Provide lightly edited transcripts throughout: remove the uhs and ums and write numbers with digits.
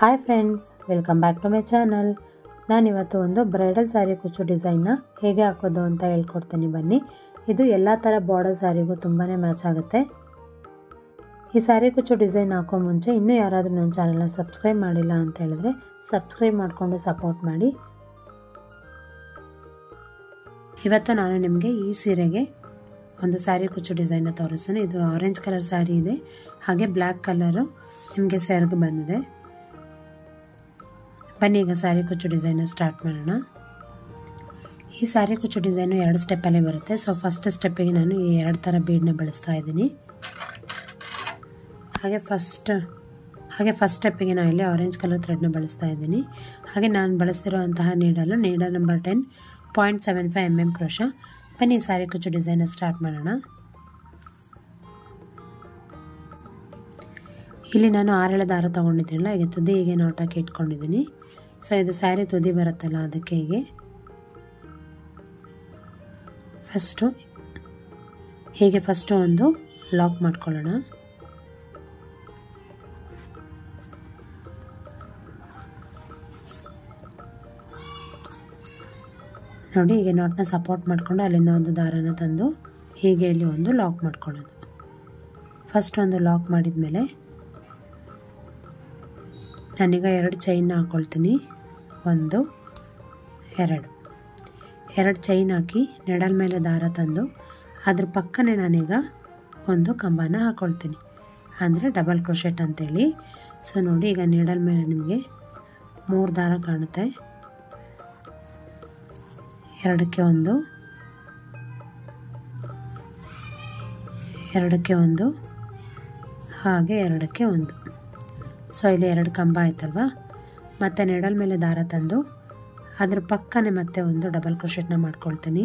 Hi friends, welcome back to my channel. ನಾನಿವತ್ತು ಒಂದು bridal sari ಕುಚ್ಚು ಡಿಸೈನ್ನ ಹೇಗೆ ಹಾಕೋದು ಅಂತ ಹೇಳ್ಕೊಡ್ತೀನಿ ಬನ್ನಿ. ಇದು ಎಲ್ಲ ಥರ ಬಾರ್ಡರ್ ಸ್ಯಾರಿಗೂ ತುಂಬಾ ಮ್ಯಾಚ್ ಆಗುತ್ತೆ. ಈ ಸ್ಯಾರಿ ಕುಚ್ಚು ಡಿಸೈನ್ ಹಾಕೋ ಮುಂಚೆ ಇನ್ನೂ ಯಾರಾದರೂ ನನ್ನ ಚಾನಲ್ನ ಸಬ್ಸ್ಕ್ರೈಬ್ ಮಾಡಿಲ್ಲ ಅಂತ ಹೇಳಿದ್ರೆ ಸಬ್ಸ್ಕ್ರೈಬ್ ಮಾಡಿಕೊಂಡು ಸಪೋರ್ಟ್ ಮಾಡಿ. ಇವತ್ತು ನಾನು ನಿಮಗೆ ಈ ಸೀರೆಗೆ ಒಂದು ಸ್ಯಾರಿ ಕುಚ್ಚು ಡಿಸೈನ್ನ ತೋರಿಸ್ತೀನಿ. ಇದು ಆರೆಂಜ್ ಕಲರ್ ಸ್ಯಾರಿ ಇದೆ, ಹಾಗೆ ಬ್ಲ್ಯಾಕ್ ಕಲರು ನಿಮಗೆ ಸೆರಗು ಬಂದಿದೆ. ಬನ್ನಿ ಈಗ ಸ್ಯಾರಿ ಕುಚ್ಚು ಡಿಸೈನ್ನ ಸ್ಟಾರ್ಟ್ ಮಾಡೋಣ. ಈ ಸ್ಯಾರಿ ಕುಚ್ಚು ಡಿಸೈನು 2 ಸ್ಟೆಪ್ಪಲ್ಲೇ ಬರುತ್ತೆ. ಸೊ ಫಸ್ಟ್ ಸ್ಟೆಪ್ಪಿಗೆ ನಾನು ಈ 2 ಥರ ಬೀಡನ್ನ ಬಳಸ್ತಾ ಇದ್ದೀನಿ. ಹಾಗೆ ಫಸ್ಟ್ ಸ್ಟೆಪ್ಪಿಗೆ ನಾನು ಇಲ್ಲಿ ಆರೆಂಜ್ ಕಲರ್ ಥ್ರೆಡ್ನ ಬಳಸ್ತಾ ಇದ್ದೀನಿ. ಹಾಗೆ ನಾನು ಬಳಸ್ತಿರೋಂತಹ ನೀಡಲ್ ನಂಬರ್ 10 0.75 mm ಕ್ರೋಶ. ಬನ್ನಿ ಸ್ಯಾರಿ ಕುಚ್ಚು ಡಿಸೈನ್ನ ಸ್ಟಾರ್ಟ್ ಮಾಡೋಣ. ಇಲ್ಲಿ ನಾನು 6 ಎಳೆ ದಾರ ತೊಗೊಂಡಿದ್ದೀನಲ್ಲ, ಈಗ ತುದಿ ಹೀಗೆ ನಾಟಾಕಿ ಇಟ್ಕೊಂಡಿದ್ದೀನಿ. ಸೊ ಇದು ಸ್ಯಾರಿ ತುದಿ ಬರುತ್ತಲ್ಲ, ಅದಕ್ಕೆ ಹೀಗೆ ಫಸ್ಟು ಒಂದು ಲಾಕ್ ಮಾಡ್ಕೊಳ್ಳೋಣ. ನೋಡಿ, ಹೀಗೆ ನಾಟ್ನ ಸಪೋರ್ಟ್ ಮಾಡಿಕೊಂಡು ಅಲ್ಲಿಂದ ಒಂದು ದಾರನ ತಂದು ಹೀಗೆ ಇಲ್ಲಿ ಒಂದು ಲಾಕ್ ಮಾಡ್ಕೊಳ್ಳೋದು. ಫಸ್ಟ್ ಒಂದು ಲಾಕ್ ಮಾಡಿದ ಮೇಲೆ ನಾನೀಗ 2 ಚೈನ್ನ ಹಾಕ್ಕೊಳ್ತೀನಿ. 1 2 ಚೈನ್ ಹಾಕಿ ನೆಡಲ್ ಮೇಲೆ ದಾರ ತಂದು ಅದ್ರ ಪಕ್ಕನೇ ನಾನೀಗ ಒಂದು ಕಂಬನ ಹಾಕ್ಕೊಳ್ತೀನಿ, ಅಂದರೆ ಡಬಲ್ ಕ್ರೋಶೆಟ್ ಅಂತೇಳಿ. ಸೊ ನೋಡಿ, ಈಗ ನೆಡಲ್ ಮೇಲೆ ನಿಮಗೆ 3 ದಾರ ಕಾಣುತ್ತೆ. 2ಕ್ಕೆ 1 2ಕ್ಕೆ 1 ಹಾಗೆ 2ಕ್ಕೆ 1. ಸೊ ಇಲ್ಲಿ 2 ಕಂಬ ಆಯ್ತಲ್ವ. ಮತ್ತು ನೆಡಲ್ ಮೇಲೆ ದಾರ ತಂದು ಅದ್ರ ಪಕ್ಕನೇ ಮತ್ತೆ ಒಂದು ಡಬಲ್ ಕ್ರೋಶೆಟ್ನ ಮಾಡ್ಕೊಳ್ತೀನಿ.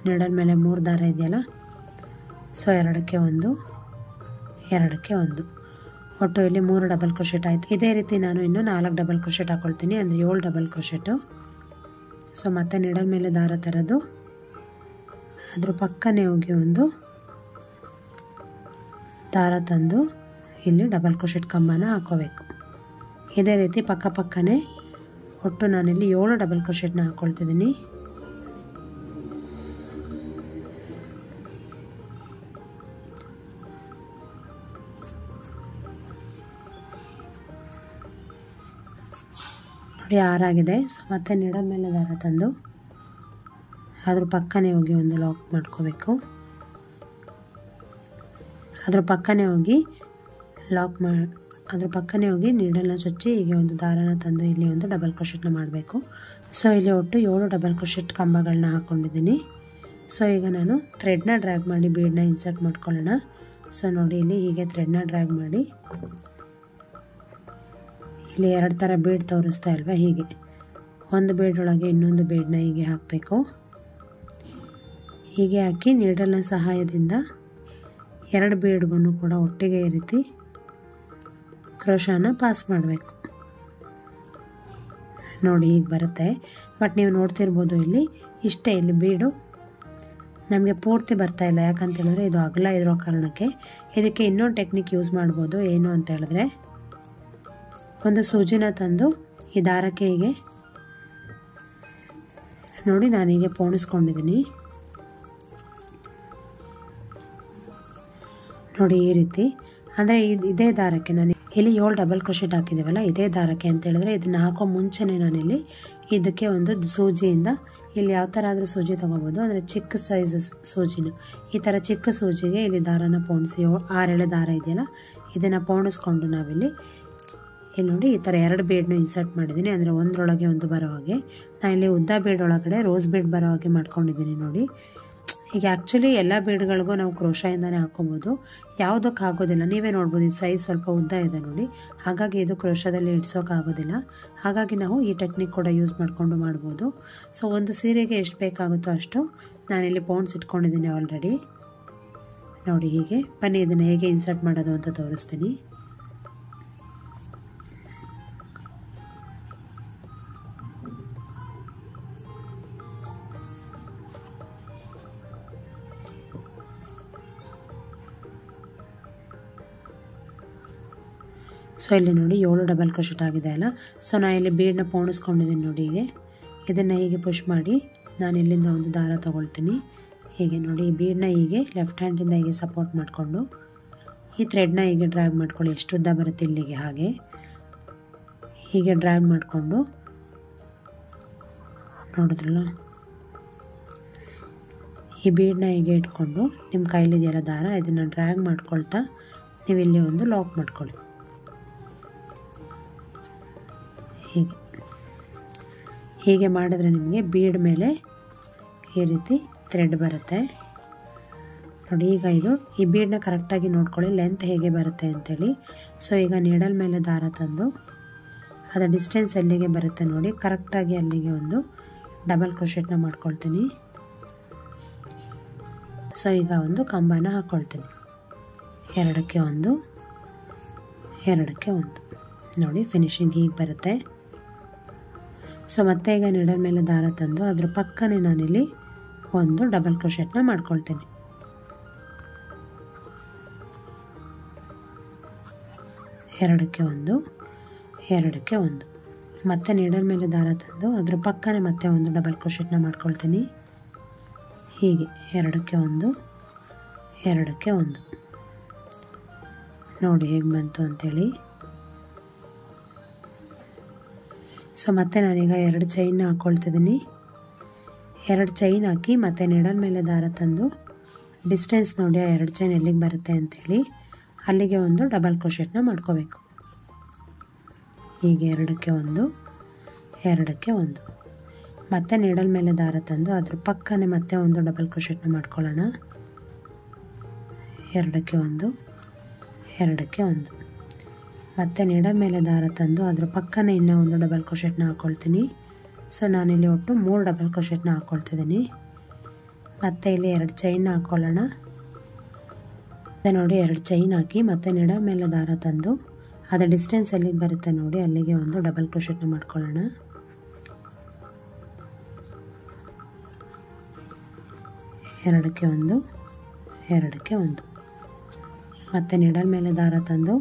ನೆಡಲ್ ಮೇಲೆ 3 ದಾರ ಇದೆಯಲ್ಲ, ಸೊ 2ಕ್ಕೆ 1 2ಕ್ಕೆ 1, ಒಟ್ಟು ಇಲ್ಲಿ 3 ಡಬಲ್ ಕ್ರೋಶೆಟ್ ಆಯಿತು. ಇದೇ ರೀತಿ ನಾನು ಇನ್ನೂ 4 ಡಬಲ್ ಕ್ರೋಶೆಟ್ ಹಾಕ್ಕೊಳ್ತೀನಿ, ಅಂದರೆ 7 ಡಬಲ್ ಕ್ರೋಶೆಟು. ಸೊ ಮತ್ತೆ ನೆಡಲ್ ಮೇಲೆ ದಾರ ತರೋದು, ಅದ್ರ ಪಕ್ಕನೇ ಹೋಗಿ ಒಂದು ದಾರ ತಂದು ಇಲ್ಲಿ ಡಬಲ್ ಕ್ರೋಶೆಟ್ ಕಂಬನ ಹಾಕೋಬೇಕು. ಇದೇ ರೀತಿ ಪಕ್ಕನೇ ಒಟ್ಟು ನಾನಿಲ್ಲಿ 7 ಡಬಲ್ ಕ್ರೋಶೆಟ್ನ ಹಾಕ್ಕೊಳ್ತಿದ್ದೀನಿ. ನೋಡಿ 6 ಆಗಿದೆ. ಸೊ ಮತ್ತೆ ನೆಡಲ್ ಮೇಲೆ ದಾರ ತಂದು ಅದ್ರ ಪಕ್ಕನೇ ಹೋಗಿ ಒಂದು ಲಾಕ್ ಮಾಡ್ಕೋಬೇಕು. ಅದ್ರ ಪಕ್ಕನೇ ಹೋಗಿ ನೀಡಲ್ನ ಚುಚ್ಚಿ ಹೀಗೆ ಒಂದು ದಾರನ ತಂದು ಇಲ್ಲಿ ಒಂದು ಡಬಲ್ ಕ್ರೋಶೆಟ್ನ ಮಾಡಬೇಕು. ಸೊ ಇಲ್ಲಿ ಒಟ್ಟು 7 ಡಬಲ್ ಕ್ರೋಶೆಟ್ ಕಂಬಗಳನ್ನ ಹಾಕ್ಕೊಂಡಿದ್ದೀನಿ. ಸೊ ಈಗ ನಾನು ಥ್ರೆಡ್ನ ಡ್ರ್ಯಾಗ್ ಮಾಡಿ ಬೀಡನ್ನ ಇನ್ಸರ್ಟ್ ಮಾಡ್ಕೊಳ್ಳೋಣ. ಸೊ ನೋಡಿ, ಇಲ್ಲಿ ಹೀಗೆ ಥ್ರೆಡ್ನ ಡ್ರ್ಯಾಗ್ ಮಾಡಿ ಇಲ್ಲಿ 2 ಥರ ಬೀಡ್ ತೋರಿಸ್ತಾ ಇಲ್ವಾ, ಹೀಗೆ ಒಂದು ಬೀಡೊಳಗೆ ಇನ್ನೊಂದು ಬೀಡನ್ನ ಹೀಗೆ ಹಾಕಬೇಕು. ಹೀಗೆ ಹಾಕಿ ನೀಡಲ್ನ ಸಹಾಯದಿಂದ 2 ಬೀಡ್ಗೂ ಕೂಡ ಒಟ್ಟಿಗೆ ಈ ರೀತಿ ಕ್ರೋಶನ ಪಾಸ್ ಮಾಡಬೇಕು. ನೋಡಿ, ಹೀಗೆ ಬರುತ್ತೆ. ಬಟ್ ನೀವು ನೋಡ್ತಿರ್ಬೋದು ಇಲ್ಲಿ ಇಷ್ಟೇ, ಇಲ್ಲಿ ಬೀಡು ನಮಗೆ ಪೂರ್ತಿ ಬರ್ತಾ ಇಲ್ಲ. ಯಾಕಂತ ಹೇಳಿದ್ರೆ ಇದು ಅಗಲ ಇರೋ ಕಾರಣಕ್ಕೆ. ಇದಕ್ಕೆ ಇನ್ನೊಂದು ಟೆಕ್ನಿಕ್ ಯೂಸ್ ಮಾಡ್ಬೋದು. ಏನು ಅಂತ ಹೇಳಿದ್ರೆ, ಒಂದು ಸೂಜಿನ ತಂದು ಈ ದಾರಕ್ಕೆ ಹೀಗೆ ನೋಡಿ ನಾನೀಗೆ ಪೋಣಿಸ್ಕೊಂಡಿದ್ದೀನಿ. ನೋಡಿ ಈ ರೀತಿ, ಅಂದರೆ ಇದೇ ದಾರಕ್ಕೆ ನಾನು ಇಲ್ಲಿ 7 ಡಬಲ್ ಕ್ರೋಶೆಟ್ ಹಾಕಿದ್ದೀವಲ್ಲ, ಇದೇ ದಾರಕ್ಕೆ ಅಂತ ಹೇಳಿದ್ರೆ ಇದನ್ನು ಹಾಕೋ ಮುಂಚೆನೇ ನಾನಿಲ್ಲಿ ಇದಕ್ಕೆ ಒಂದು ಸೂಜಿಯಿಂದ ಇಲ್ಲಿ ಯಾವ ಥರ ಆದರೂ ಸೂಜಿ ತೊಗೋಬೋದು, ಅಂದರೆ ಚಿಕ್ಕ ಸೈಜ್ ಸೂಜಿನ, ಈ ಥರ ಚಿಕ್ಕ ಸೂಜಿಗೆ ಇಲ್ಲಿ ದಾರನ ಪೋಣಿಸಿ 6 ಎಳೆ ದಾರ ಇದೆಯಲ್ಲ, ಇದನ್ನು ಪೋಣಿಸ್ಕೊಂಡು ನಾವಿಲ್ಲಿ ನೋಡಿ ಈ ಥರ 2 ಬೀಡನ್ನು ಇನ್ಸರ್ಟ್ ಮಾಡಿದ್ದೀನಿ, ಅಂದರೆ ಒಂದರೊಳಗೆ ಒಂದು ಬರೋ ಹಾಗೆ. ನಾನು ಇಲ್ಲಿ ಉದ್ದ ಬೀಡ್ ಒಳಗಡೆ ರೋಸ್ ಬೀಡ್ ಬರೋ ಹಾಗೆ ಮಾಡ್ಕೊಂಡಿದ್ದೀನಿ. ನೋಡಿ, ಈಗ ಆ್ಯಕ್ಚುಲಿ ಎಲ್ಲ ಬೀಡ್ಗಳಿಗೂ ನಾವು ಕ್ರೋಶಾಯಿಂದನೇ ಹಾಕ್ಕೊಬೋದು, ಯಾವುದಕ್ಕೆ ಆಗೋದಿಲ್ಲ. ನೀವೇ ನೋಡ್ಬೋದು, ಇದು ಸೈಜ್ ಸ್ವಲ್ಪ ಉದ್ದ ಇದೆ ನೋಡಿ, ಹಾಗಾಗಿ ಇದು ಕ್ರೋಶದಲ್ಲಿ ಇಡ್ಸೋಕ್ಕಾಗೋದಿಲ್ಲ. ಹಾಗಾಗಿ ನಾವು ಈ ಟೆಕ್ನಿಕ್ ಕೂಡ ಯೂಸ್ ಮಾಡಿಕೊಂಡು ಮಾಡ್ಬೋದು. ಸೊ ಒಂದು ಸೀರೆಗೆ ಎಷ್ಟು ಬೇಕಾಗುತ್ತೋ ಅಷ್ಟು ನಾನಿಲ್ಲಿ ಪೌಂಡ್ಸ್ ಇಟ್ಕೊಂಡಿದ್ದೀನಿ ಆಲ್ರೆಡಿ. ನೋಡಿ ಹೀಗೆ. ಬನ್ನಿ ಇದನ್ನು ಹೇಗೆ ಇನ್ಸರ್ಟ್ ಮಾಡೋದು ಅಂತ ತೋರಿಸ್ತೀನಿ. ಸೊ ಇಲ್ಲಿ ನೋಡಿ 7 ಡಬಲ್ ಕ್ರೋಶೆಟ್ ಆಗಿದೆ ಅಲ್ಲ. ಸೊ ನಾನು ಇಲ್ಲಿ ಬೀಡನ್ನ ಪೋಣಿಸ್ಕೊಂಡಿದ್ದೀನಿ ನೋಡಿ. ಹೀಗೆ ಇದನ್ನು ಹೀಗೆ ಪುಷ್ ಮಾಡಿ ನಾನು ಇಲ್ಲಿಂದ ಒಂದು ದಾರ ತೊಗೊಳ್ತೀನಿ. ಹೀಗೆ ನೋಡಿ ಈ ಬೀಡನ್ನ ಹೀಗೆ ಲೆಫ್ಟ್ ಹ್ಯಾಂಡಿಂದ ಹೀಗೆ ಸಪೋರ್ಟ್ ಮಾಡಿಕೊಂಡು ಈ ಥ್ರೆಡ್ನ ಹೀಗೆ ಡ್ರ್ಯಾಗ್ ಮಾಡ್ಕೊಳ್ಳಿ. ಎಷ್ಟು ಉದ್ದ ಬರುತ್ತೆ ಇಲ್ಲಿಗೆ ಹಾಗೆ ಹೀಗೆ ಡ್ರ್ಯಾಗ್ ಮಾಡಿಕೊಂಡು ನೋಡಿದ್ರಲ್ಲ, ಈ ಬೀಡನ್ನ ಹೀಗೆ ಇಟ್ಕೊಂಡು ನಿಮ್ಮ ಕೈಲಿದೆಯಲ್ಲ ದಾರ, ಇದನ್ನು ಡ್ರ್ಯಾಗ್ ಮಾಡ್ಕೊಳ್ತಾ ನೀವು ಇಲ್ಲಿ ಒಂದು ಲಾಕ್ ಮಾಡ್ಕೊಳ್ಳಿ. ಹೀಗೆ ಮಾಡಿದ್ರೆ ನಿಮಗೆ ಬೀಡ್ ಮೇಲೆ ಈ ರೀತಿ ಥ್ರೆಡ್ ಬರುತ್ತೆ ನೋಡಿ. ಈಗ ಇದು ಈ ಬೀಡನ್ನ ಕರೆಕ್ಟಾಗಿ ನೋಡ್ಕೊಳ್ಳಿ ಲೆಂತ್ ಹೇಗೆ ಬರುತ್ತೆ ಅಂಥೇಳಿ. ಸೊ ಈಗ ನೀಡಲ್ ಮೇಲೆ ದಾರ ತಂದು ಅದರ ಡಿಸ್ಟೆನ್ಸ್ ಎಲ್ಲಿಗೆ ಬರುತ್ತೆ ನೋಡಿ ಕರೆಕ್ಟಾಗಿ ಅಲ್ಲಿಗೆ ಒಂದು ಡಬಲ್ ಕ್ರೋಶೆಟ್ನ ಮಾಡ್ಕೊಳ್ತೀನಿ. ಸೊ ಈಗ ಒಂದು ಕಂಬನ ಹಾಕ್ಕೊಳ್ತೀನಿ. 2ಕ್ಕೆ 1 2ಕ್ಕೆ 1 ನೋಡಿ ಫಿನಿಶಿಂಗ್ ಹೀಗೆ ಬರುತ್ತೆ. ಸೊ ಮತ್ತೆ ಈಗ ನೀಡಲ್ ಮೇಲೆ ದಾರ ತಂದು ಅದ್ರ ಪಕ್ಕನೇ ನಾನಿಲ್ಲಿ ಒಂದು ಡಬಲ್ ಕ್ರೋಶೆಟ್ನ ಮಾಡ್ಕೊಳ್ತೀನಿ. 2ಕ್ಕೆ 1 2ಕ್ಕೆ 1 ಮತ್ತೆ ನೀಡಲ್ ಮೇಲೆ ದಾರ ತಂದು ಅದ್ರ ಪಕ್ಕನೇ ಮತ್ತೆ ಒಂದು ಡಬಲ್ ಕ್ರೋಶೆಟ್ನ ಮಾಡ್ಕೊಳ್ತೀನಿ. ಹೀಗೆ 2ಕ್ಕೆ 1 2ಕ್ಕೆ 1 ನೋಡಿ ಹೇಗೆ ಬಂತು ಅಂಥೇಳಿ. ಸೊ ಮತ್ತೆ ನಾನೀಗ 2 ಚೈನ್ನ ಹಾಕ್ಕೊಳ್ತಿದ್ದೀನಿ. 2 ಚೈನ್ ಹಾಕಿ ಮತ್ತೆ ನೀಡಲ್ ಮೇಲೆ ದಾರ ತಂದು ಡಿಸ್ಟೆನ್ಸ್ ನೋಡಿ ಆ 2 ಚೈನ್ ಎಲ್ಲಿಗೆ ಬರುತ್ತೆ ಅಂಥೇಳಿ ಅಲ್ಲಿಗೆ ಒಂದು ಡಬಲ್ ಕ್ರೋಶೆಟ್ನ ಮಾಡ್ಕೋಬೇಕು. ಹೀಗೆ 2ಕ್ಕೆ 1 2ಕ್ಕೆ 1 ಮತ್ತೆ ನೀಡಲ್ ಮೇಲೆ ದಾರ ತಂದು ಅದ್ರ ಪಕ್ಕನೇ ಮತ್ತೆ ಒಂದು ಡಬಲ್ ಕ್ರೋಶೆಟ್ನ ಮಾಡ್ಕೊಳ್ಳೋಣ. 2ಕ್ಕೆ 1 2ಕ್ಕೆ 1 ಮತ್ತೆ ನೀಡಲ್ ಮೇಲೆ ದಾರ ತಂದು ಅದ್ರ ಪಕ್ಕನೇ ಇನ್ನೂ ಒಂದು ಡಬಲ್ ಕ್ರೋಶೆಟ್ನ ಹಾಕ್ಕೊಳ್ತೀನಿ. ಸೊ ನಾನಿಲ್ಲಿ ಒಟ್ಟು 3 ಡಬಲ್ ಕ್ರೋಶೆಟ್ನ ಹಾಕ್ಕೊಳ್ತಿದ್ದೀನಿ. ಮತ್ತೆ ಇಲ್ಲಿ 2 ಚೈನ್ನ ಹಾಕ್ಕೊಳ್ಳೋಣ. ಮತ್ತೆ ನೋಡಿ 2 ಚೈನ್ ಹಾಕಿ ಮತ್ತೆ ನೀಡಲ್ ಮೇಲೆ ದಾರ ತಂದು ಅದರ ಡಿಸ್ಟೆನ್ಸ್ ಎಲ್ಲಿಗೆ ಬರುತ್ತೆ ನೋಡಿ ಅಲ್ಲಿಗೆ ಒಂದು ಡಬಲ್ ಕ್ರೋಶೆಟ್ನ ಮಾಡ್ಕೊಳ್ಳೋಣ. 2ಕ್ಕೆ 1 2ಕ್ಕೆ 1 ಮತ್ತೆ ನೀಡಲ್ ಮೇಲೆ ದಾರ ತಂದು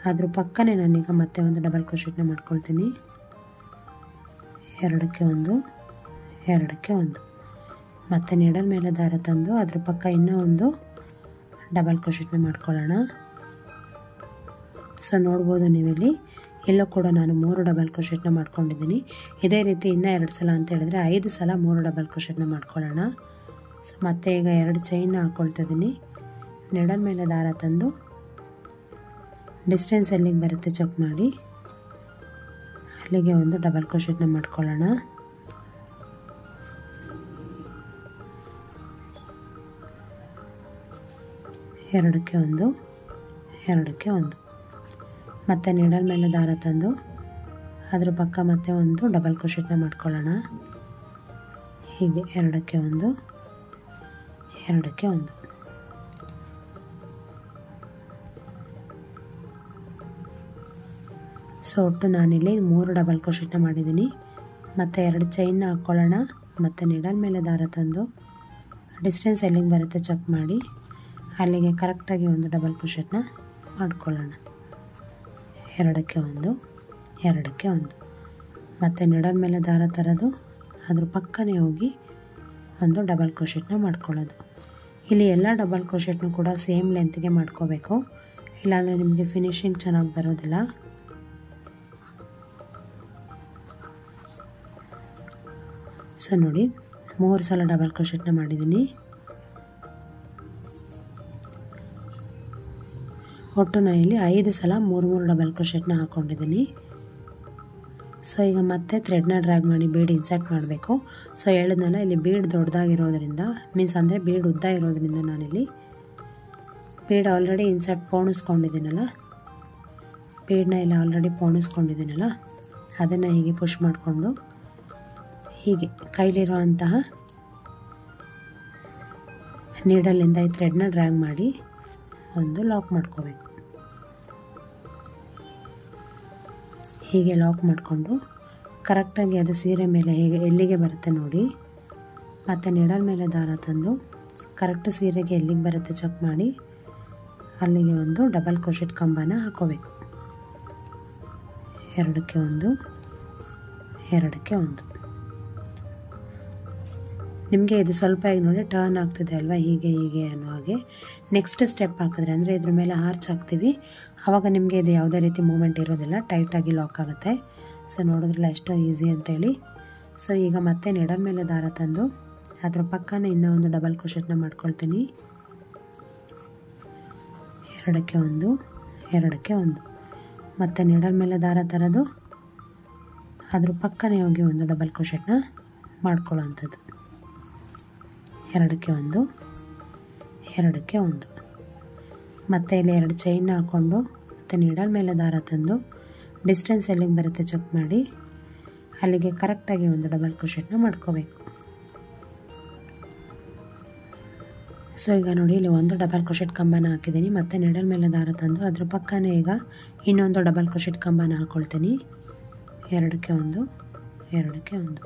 ಅದ್ರ ಪಕ್ಕನೇ ನಾನೀಗ ಮತ್ತೆ ಒಂದು ಡಬಲ್ ಕ್ರೋಶೆಟ್ನ ಮಾಡ್ಕೊಳ್ತೀನಿ. 2ಕ್ಕೆ 1 2ಕ್ಕೆ 1 ಮತ್ತೆ ನೀಡಲ್ ಮೇಲೆ ದಾರ ತಂದು ಅದ್ರ ಪಕ್ಕ ಇನ್ನೂ ಒಂದು ಡಬಲ್ ಕ್ರೋಶೆಟ್ನ ಮಾಡ್ಕೊಳ್ಳೋಣ. ಸೊ ನೋಡ್ಬೋದು ನೀವಿಲ್ಲಿ ಎಲ್ಲೋ ಕೂಡ ನಾನು 3 ಡಬಲ್ ಕ್ರೋಶೆಟ್ನ ಮಾಡ್ಕೊಂಡಿದ್ದೀನಿ. ಇದೇ ರೀತಿ ಇನ್ನೂ 2 ಸಲ ಅಂತ ಹೇಳಿದ್ರೆ 5 ಸಲ 3 ಡಬಲ್ ಕ್ರೋಶೆಟ್ನ ಮಾಡ್ಕೊಳ್ಳೋಣ. ಸೊ ಮತ್ತೆ ಈಗ 2 ಚೈನ್ನ ಹಾಕ್ಕೊಳ್ತಿದ್ದೀನಿ. ನೀಡಲ್ ಮೇಲೆ ದಾರ ತಂದು ಡಿಸ್ಟೆನ್ಸ್ ಎಲ್ಲಿಗೆ ಬರುತ್ತೆ ಚೆಕ್ ಮಾಡಿ ಅಲ್ಲಿಗೆ ಒಂದು ಡಬಲ್ ಕ್ರೋಶೆಟ್ನ ಮಾಡ್ಕೊಳ್ಳೋಣ. ಎರಡಕ್ಕೆ 1 2ಕ್ಕೆ 1 ಮತ್ತೆ ನೀಡಲ್ ಮೇಲೆ ದಾರ ತಂದು ಅದ್ರ ಪಕ್ಕ ಮತ್ತೆ ಒಂದು ಡಬಲ್ ಕ್ರೋಶೆಟ್ನ ಮಾಡ್ಕೊಳ್ಳೋಣ. ಹೀಗೆ 2ಕ್ಕೆ 1 2ಕ್ಕೆ 1 ಸೊ ಒಟ್ಟು ನಾನಿಲ್ಲಿ 3 ಡಬಲ್ ಕ್ರೋಶೆಟ್ನ ಮಾಡಿದ್ದೀನಿ. ಮತ್ತು 2 ಚೈನ್ನ ಹಾಕ್ಕೊಳ್ಳೋಣ. ಮತ್ತು ನೀಡಲ್ ಮೇಲೆ ದಾರ ತಂದು ಡಿಸ್ಟೆನ್ಸ್ ಎಲ್ಲಿಗೆ ಬರುತ್ತೆ ಚೆಕ್ ಮಾಡಿ ಅಲ್ಲಿಗೆ ಕರೆಕ್ಟಾಗಿ ಒಂದು ಡಬಲ್ ಕ್ರೋಶೆಟ್ನ ಮಾಡ್ಕೊಳ್ಳೋಣ. 2ಕ್ಕೆ 1 2ಕ್ಕೆ 1 ಮತ್ತು ನೀಡಲ್ ಮೇಲೆ ದಾರ ತರೋದು ಅದ್ರ ಪಕ್ಕನೇ ಹೋಗಿ ಒಂದು ಡಬಲ್ ಕ್ರೋಶೆಟ್ನ ಮಾಡ್ಕೊಳ್ಳೋದು. ಇಲ್ಲಿ ಎಲ್ಲ ಡಬಲ್ ಕ್ರೋಶೆಟ್ನೂ ಕೂಡ ಸೇಮ್ ಲೆಂತ್ಗೆ ಮಾಡ್ಕೋಬೇಕು, ಇಲ್ಲಾಂದರೆ ನಿಮಗೆ ಫಿನಿಶಿಂಗ್ ಚೆನ್ನಾಗಿ ಬರೋದಿಲ್ಲ. ಸೊ ನೋಡಿ 3 ಸಲ ಡಬಲ್ ಕ್ರೋಶೆಟ್ನ ಮಾಡಿದ್ದೀನಿ. ಒಟ್ಟು ನಾನು ಇಲ್ಲಿ 5 ಸಲ 3 ಡಬಲ್ ಕ್ರೋಶೆಟ್ನ ಹಾಕ್ಕೊಂಡಿದ್ದೀನಿ. ಸೊ ಈಗ ಮತ್ತೆ ಥ್ರೆಡ್ನ ಡ್ರ್ಯಾಗ್ ಮಾಡಿ ಬೀಡ್ ಇನ್ಸರ್ಟ್ ಮಾಡಬೇಕು. ಸೊ ಹೇಳಿದ್ನಲ್ಲ ಇಲ್ಲಿ ಬೀಡ್ ದೊಡ್ಡದಾಗಿರೋದ್ರಿಂದ ಮೀನ್ಸ್ ಅಂದರೆ ಬೀಡ್ ಉದ್ದ ಇರೋದ್ರಿಂದ ನಾನಿಲ್ಲಿ ಬೀಡ್ ಆಲ್ರೆಡಿ ಇನ್ಸರ್ಟ್ ಪೋಣಿಸ್ಕೊಂಡಿದ್ದೀನಲ್ಲ, ಬೀಡನ್ನ ಇಲ್ಲಿ ಆಲ್ರೆಡಿ ಪೋಣಿಸ್ಕೊಂಡಿದ್ದೀನಲ್ಲ ಅದನ್ನು ಹೀಗೆ ಪುಷ್ ಮಾಡಿಕೊಂಡು ಹೀಗೆ ಕೈಲಿರೋ ಅಂತಹ ನೀಡಲಿಂದ ಈ ಥ್ರೆಡ್ನ ಡ್ರ್ಯಾಗ್ ಮಾಡಿ ಒಂದು ಲಾಕ್ ಮಾಡ್ಕೋಬೇಕು. ಹೀಗೆ ಲಾಕ್ ಮಾಡಿಕೊಂಡು ಕರೆಕ್ಟಾಗಿ ಅದು ಸೀರೆ ಮೇಲೆ ಹೇಗೆ ಎಲ್ಲಿಗೆ ಬರುತ್ತೆ ನೋಡಿ, ಮತ್ತು ನೀಡಲ್ ಮೇಲೆ ದಾರ ತಂದು ಕರೆಕ್ಟ್ ಸೀರೆಗೆ ಎಲ್ಲಿಗೆ ಬರುತ್ತೆ ಚೆಕ್ ಮಾಡಿ ಅಲ್ಲಿಗೆ ಒಂದು ಡಬಲ್ ಕ್ರೋಶೆಟ್ ಕಂಬನ ಹಾಕೋಬೇಕು. ಎರಡಕ್ಕೆ ಒಂದು, ಎರಡಕ್ಕೆ ಒಂದು. ನಿಮಗೆ ಇದು ಸ್ವಲ್ಪ ಈಗ ನೋಡಿ ಟರ್ನ್ ಆಗ್ತಿದೆ ಅಲ್ವಾ, ಹೀಗೆ ಹೀಗೆ ಅನ್ನೋ ಹಾಗೆ. ನೆಕ್ಸ್ಟ್ ಸ್ಟೆಪ್ ಹಾಕಿದ್ರೆ ಅಂದರೆ ಇದ್ರ ಮೇಲೆ ಆರ್ಚ್ ಹಾಕ್ತೀವಿ, ಆವಾಗ ನಿಮಗೆ ಇದು ಯಾವುದೇ ರೀತಿ ಮೂಮೆಂಟ್ ಇರೋದಿಲ್ಲ, ಟೈಟಾಗಿ ಲಾಕ್ ಆಗುತ್ತೆ. ಸೊ ನೋಡಿದ್ರಲ್ಲ ಎಷ್ಟೋ ಈಸಿ ಅಂತೇಳಿ. ಸೊ ಈಗ ಮತ್ತೆ ನೀಡಲ್ ಮೇಲೆ ದಾರ ತಂದು ಅದರ ಪಕ್ಕನೇ ಇನ್ನೂ ಒಂದು ಡಬಲ್ ಕ್ರೋಶೆಟ್ನ ಮಾಡ್ಕೊಳ್ತೀನಿ. ಎರಡಕ್ಕೆ ಒಂದು, ಎರಡಕ್ಕೆ ಒಂದು. ಮತ್ತು ನೀಡಲ್ ಮೇಲೆ ದಾರ ತರೋದು, ಅದ್ರ ಪಕ್ಕನೇ ಹೋಗಿ ಒಂದು ಡಬಲ್ ಕ್ರೋಶೆಟ್ನ ಮಾಡ್ಕೊಳ್ಳೋ ಅಂಥದ್ದು. ಎರಡಕ್ಕೆ ಒಂದು, ಎರಡಕ್ಕೆ ಒಂದು. ಮತ್ತು ಇಲ್ಲಿ ಎರಡು ಚೈನ್ನ ಹಾಕ್ಕೊಂಡು ಮತ್ತು ನೀಡಲ್ ಮೇಲೆ ದಾರ ತಂದು ಡಿಸ್ಟೆನ್ಸ್ ಎಲ್ಲಿಗೆ ಬರುತ್ತೆ ಚೆಕ್ ಮಾಡಿ ಅಲ್ಲಿಗೆ ಕರೆಕ್ಟಾಗಿ ಒಂದು ಡಬಲ್ ಕ್ರೋಶೆಟ್ನ ಮಾಡ್ಕೋಬೇಕು. ಸೊ ಈಗ ನೋಡಿ ಇಲ್ಲಿ ಒಂದು ಡಬಲ್ ಕ್ರೋಶೆಟ್ ಕಂಬನ ಹಾಕಿದ್ದೀನಿ, ಮತ್ತು ನೀಡಲ್ ಮೇಲೆ ದಾರ ತಂದು ಅದ್ರ ಪಕ್ಕನೇ ಈಗ ಇನ್ನೊಂದು ಡಬಲ್ ಕ್ರೋಶೆಟ್ ಕಂಬನ ಹಾಕ್ಕೊಳ್ತೀನಿ. ಎರಡಕ್ಕೆ ಒಂದು, ಎರಡಕ್ಕೆ ಒಂದು.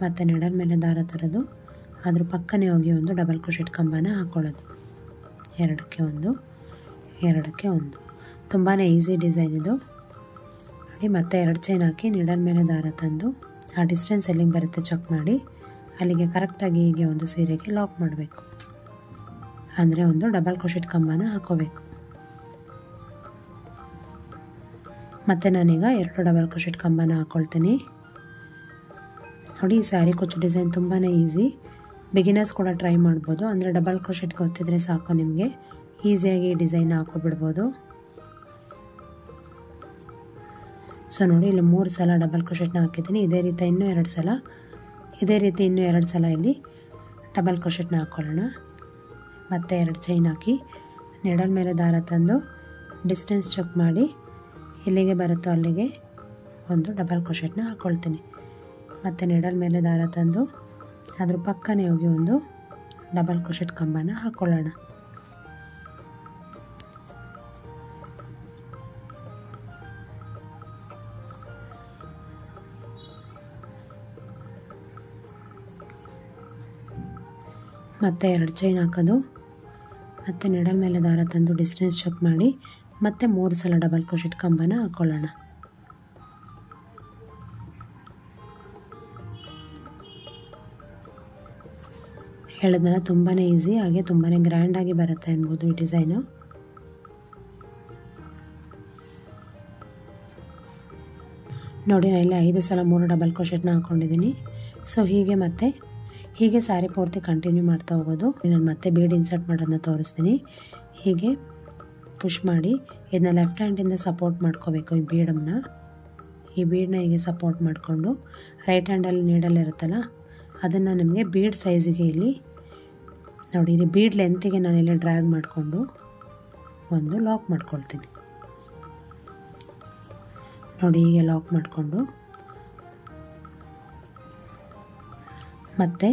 ಮತ್ತು ನೀಡಲ್ ಮೇಲೆ ದಾರ ತರೋದು, ಅದ್ರ ಪಕ್ಕನೇ ಹೋಗಿ ಒಂದು ಡಬಲ್ ಕ್ರೋಶೆಟ್ ಕಂಬನ ಹಾಕ್ಕೊಳ್ಳೋದು. ಎರಡಕ್ಕೆ ಒಂದು, ಎರಡಕ್ಕೆ ಒಂದು. ತುಂಬಾ ಈಸಿ ಡಿಸೈನ್ ಇದು ನೋಡಿ. ಮತ್ತೆ ಎರಡು ಚೈನ್ ಹಾಕಿ ನೀಡಲ್ ಮೇಲೆ ದಾರ ತಂದು ಆ ಡಿಸ್ಟೆನ್ಸ್ ಎಲ್ಲಿಗೆ ಬರುತ್ತೆ ಚೆಕ್ ಮಾಡಿ ಅಲ್ಲಿಗೆ ಕರೆಕ್ಟಾಗಿ ಹೀಗೆ ಒಂದು ಸೀರೆಗೆ ಲಾಕ್ ಮಾಡಬೇಕು. ಅಂದರೆ ಒಂದು ಡಬಲ್ ಕ್ರೋಶೆಟ್ ಕಂಬನ ಹಾಕೋಬೇಕು. ಮತ್ತು ನಾನೀಗ ಎರಡು ಡಬಲ್ ಕ್ರೋಶೆಟ್ ಕಂಬನ ಹಾಕ್ಕೊಳ್ತೀನಿ. ನೋಡಿ ಈ ಸ್ಯಾರಿ ಕುಚ್ಚು ಡಿಸೈನ್ ತುಂಬಾ ಈಸಿ, ಬಿಗಿನರ್ಸ್ ಕೂಡ ಟ್ರೈ ಮಾಡ್ಬೋದು. ಅಂದರೆ ಡಬಲ್ ಕ್ರೋಶೆಟ್ ಗೊತ್ತಿದ್ರೆ ಸಾಕು, ನಿಮಗೆ ಈಸಿಯಾಗಿ ಈ ಡಿಸೈನ್ ಹಾಕೋಬಿಡ್ಬೋದು. ಸೊ ನೋಡಿ ಇಲ್ಲಿ 3 ಸಲ ಡಬಲ್ ಕ್ರೋಶೆಟ್ನ ಹಾಕಿದ್ದೀನಿ. ಇದೇ ರೀತಿ ಇನ್ನೂ 2 ಸಲ, ಇದೇ ರೀತಿ ಇನ್ನೂ 2 ಸಲ ಇಲ್ಲಿ ಡಬಲ್ ಕ್ರೋಶೆಟ್ನ ಹಾಕ್ಕೊಳ್ಳೋಣ. ಮತ್ತು 2 ಚೈನ್ ಹಾಕಿ ನೀಡಲ್ ಮೇಲೆ ದಾರ ತಂದು ಡಿಸ್ಟೆನ್ಸ್ ಚೆಕ್ ಮಾಡಿ ಎಲ್ಲಿಗೆ ಬರುತ್ತೋ ಅಲ್ಲಿಗೆ ಒಂದು ಡಬಲ್ ಕ್ರೋಶೆಟ್ನ ಹಾಕ್ಕೊಳ್ತೀನಿ. ಮತ್ತು ನೀಡಲ್ ಮೇಲೆ ದಾರ ತಂದು ಅದ್ರ ಪಕ್ಕನೇ ಹೋಗಿ ಒಂದು ಡಬಲ್ ಕ್ರೋಶೆಟ್ ಕಂಬನ ಹಾಕ್ಕೊಳ್ಳೋಣ. ಮತ್ತು 2 ಚೈನ್ ಹಾಕೋದು, ಮತ್ತು ನೀಡಲ್ ಮೇಲೆ ದಾರ ತಂದು ಡಿಸ್ಟೆನ್ಸ್ ಚೆಕ್ ಮಾಡಿ ಮತ್ತೆ 3 ಸಲ ಡಬಲ್ ಕ್ರೋಶೆಟ್ ಕಂಬನ ಹಾಕ್ಕೊಳ್ಳೋಣ. ಹೇಳಿದ್ನಲ್ಲ ತುಂಬಾ ಈಸಿ, ಹಾಗೆ ತುಂಬಾ ಗ್ರ್ಯಾಂಡಾಗಿ ಬರುತ್ತೆ ಅನ್ಬೋದು ಈ ಡಿಸೈನು. ನೋಡಿ ನಾನು ಇಲ್ಲಿ 5 ಸಲ 3 ಡಬಲ್ ಕ್ರೋಶೆಟ್ನ ಹಾಕ್ಕೊಂಡಿದ್ದೀನಿ. ಸೊ ಹೀಗೆ ಸ್ಯಾರಿ ಪೂರ್ತಿ ಕಂಟಿನ್ಯೂ ಮಾಡ್ತಾ ಹೋಗೋದು. ನಾನು ಮತ್ತೆ ಬೀಡ್ ಇನ್ಸರ್ಟ್ ಮಾಡೋದನ್ನ ತೋರಿಸ್ತೀನಿ. ಹೀಗೆ ಪುಷ್ ಮಾಡಿ ಇದನ್ನ ಲೆಫ್ಟ್ ಹ್ಯಾಂಡಿಂದ ಸಪೋರ್ಟ್ ಮಾಡ್ಕೋಬೇಕು. ಈ ಬೀಡನ್ನ ಹೀಗೆ ಸಪೋರ್ಟ್ ಮಾಡಿಕೊಂಡು ರೈಟ್ ಹ್ಯಾಂಡಲ್ಲಿ ನೀಡಲ್ ಇರುತ್ತಲ್ಲ ಅದನ್ನು ನಿಮಗೆ ಬೀಡ್ ಸೈಜಿಗೆ ಇಲ್ಲಿ ನೋಡಿ, ಇಲ್ಲಿ ಬೀಡ್ ಲೆಂತಿಗೆ ನಾನಿಲ್ಲಿ ಡ್ರ್ಯಾಗ್ ಮಾಡಿಕೊಂಡು ಒಂದು ಲಾಕ್ ಮಾಡ್ಕೊಳ್ತೀನಿ. ನೋಡಿ ಹೀಗೆ ಲಾಕ್ ಮಾಡಿಕೊಂಡು ಮತ್ತು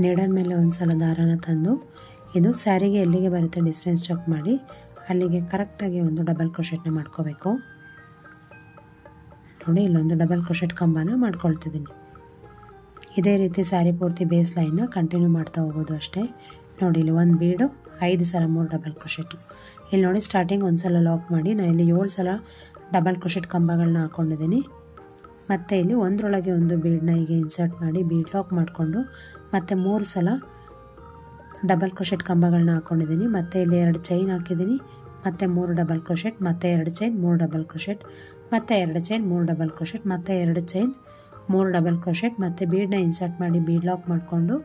ನೀಡಲ್ ಮೇಲೆ ಒಂದು ಸಲ ದಾರನ ತಂದು ಇದು ಸ್ಯಾರಿಗೆ ಎಲ್ಲಿಗೆ ಬರುತ್ತೆ ಡಿಸ್ಟೆನ್ಸ್ ಚೆಕ್ ಮಾಡಿ ಅಲ್ಲಿಗೆ ಕರೆಕ್ಟಾಗಿ ಒಂದು ಡಬಲ್ ಕ್ರೋಶೆಟ್ನ ಮಾಡ್ಕೋಬೇಕು. ನೋಡಿ ಇಲ್ಲೊಂದು ಡಬಲ್ ಕ್ರೋಶೆಟ್ ಕಂಬನ ಮಾಡ್ಕೊಳ್ತಿದ್ದೀನಿ. ಇದೇ ರೀತಿ ಸ್ಯಾರಿ ಪೂರ್ತಿ ಬೇಸ್ ಲೈನ್ನ ಕಂಟಿನ್ಯೂ ಮಾಡ್ತಾ ಹೋಗೋದು ಅಷ್ಟೇ. ನೋಡಿ ಇಲ್ಲಿ ಒಂದು ಬೀಡು 5 ಸಲ 3 ಡಬಲ್ ಕ್ರೋಶೆಟ್. ಇಲ್ಲಿ ನೋಡಿ ಸ್ಟಾರ್ಟಿಂಗ್ ಒಂದು ಸಲ ಲಾಕ್ ಮಾಡಿ ನಾನು ಇಲ್ಲಿ 7 ಸಲ ಡಬಲ್ ಕ್ರೋಶೆಟ್ ಕಂಬಗಳನ್ನ ಹಾಕ್ಕೊಂಡಿದ್ದೀನಿ. ಮತ್ತು ಇಲ್ಲಿ ಒಂದರೊಳಗೆ ಒಂದು ಬೀಡನ್ನ ಹೀಗೆ ಇನ್ಸರ್ಟ್ ಮಾಡಿ ಬೀಡ್ ಲಾಕ್ ಮಾಡಿಕೊಂಡು ಮತ್ತು 3 ಸಲ ಡಬಲ್ ಕ್ರೋಶೆಟ್ ಕಂಬಗಳನ್ನ ಹಾಕ್ಕೊಂಡಿದ್ದೀನಿ. ಮತ್ತು ಇಲ್ಲಿ 2 ಚೈನ್ ಹಾಕಿದ್ದೀನಿ, ಮತ್ತು 3 ಡಬಲ್ ಕ್ರೋಶೆಟ್, ಮತ್ತು 2 ಚೈನ್ 3 ಡಬಲ್ ಕ್ರೋಶೆಟ್, ಮತ್ತು 2 ಚೈನ್ 3 ಡಬಲ್ ಕ್ರೋಶೆಟ್, ಮತ್ತು 2 ಚೈನ್ 3 ಡಬಲ್ ಕ್ರೋಶೆಟ್, ಮತ್ತು ಬೀಡನ್ನ ಇನ್ಸರ್ಟ್ ಮಾಡಿ ಬೀಡ್ ಲಾಕ್ ಮಾಡಿಕೊಂಡು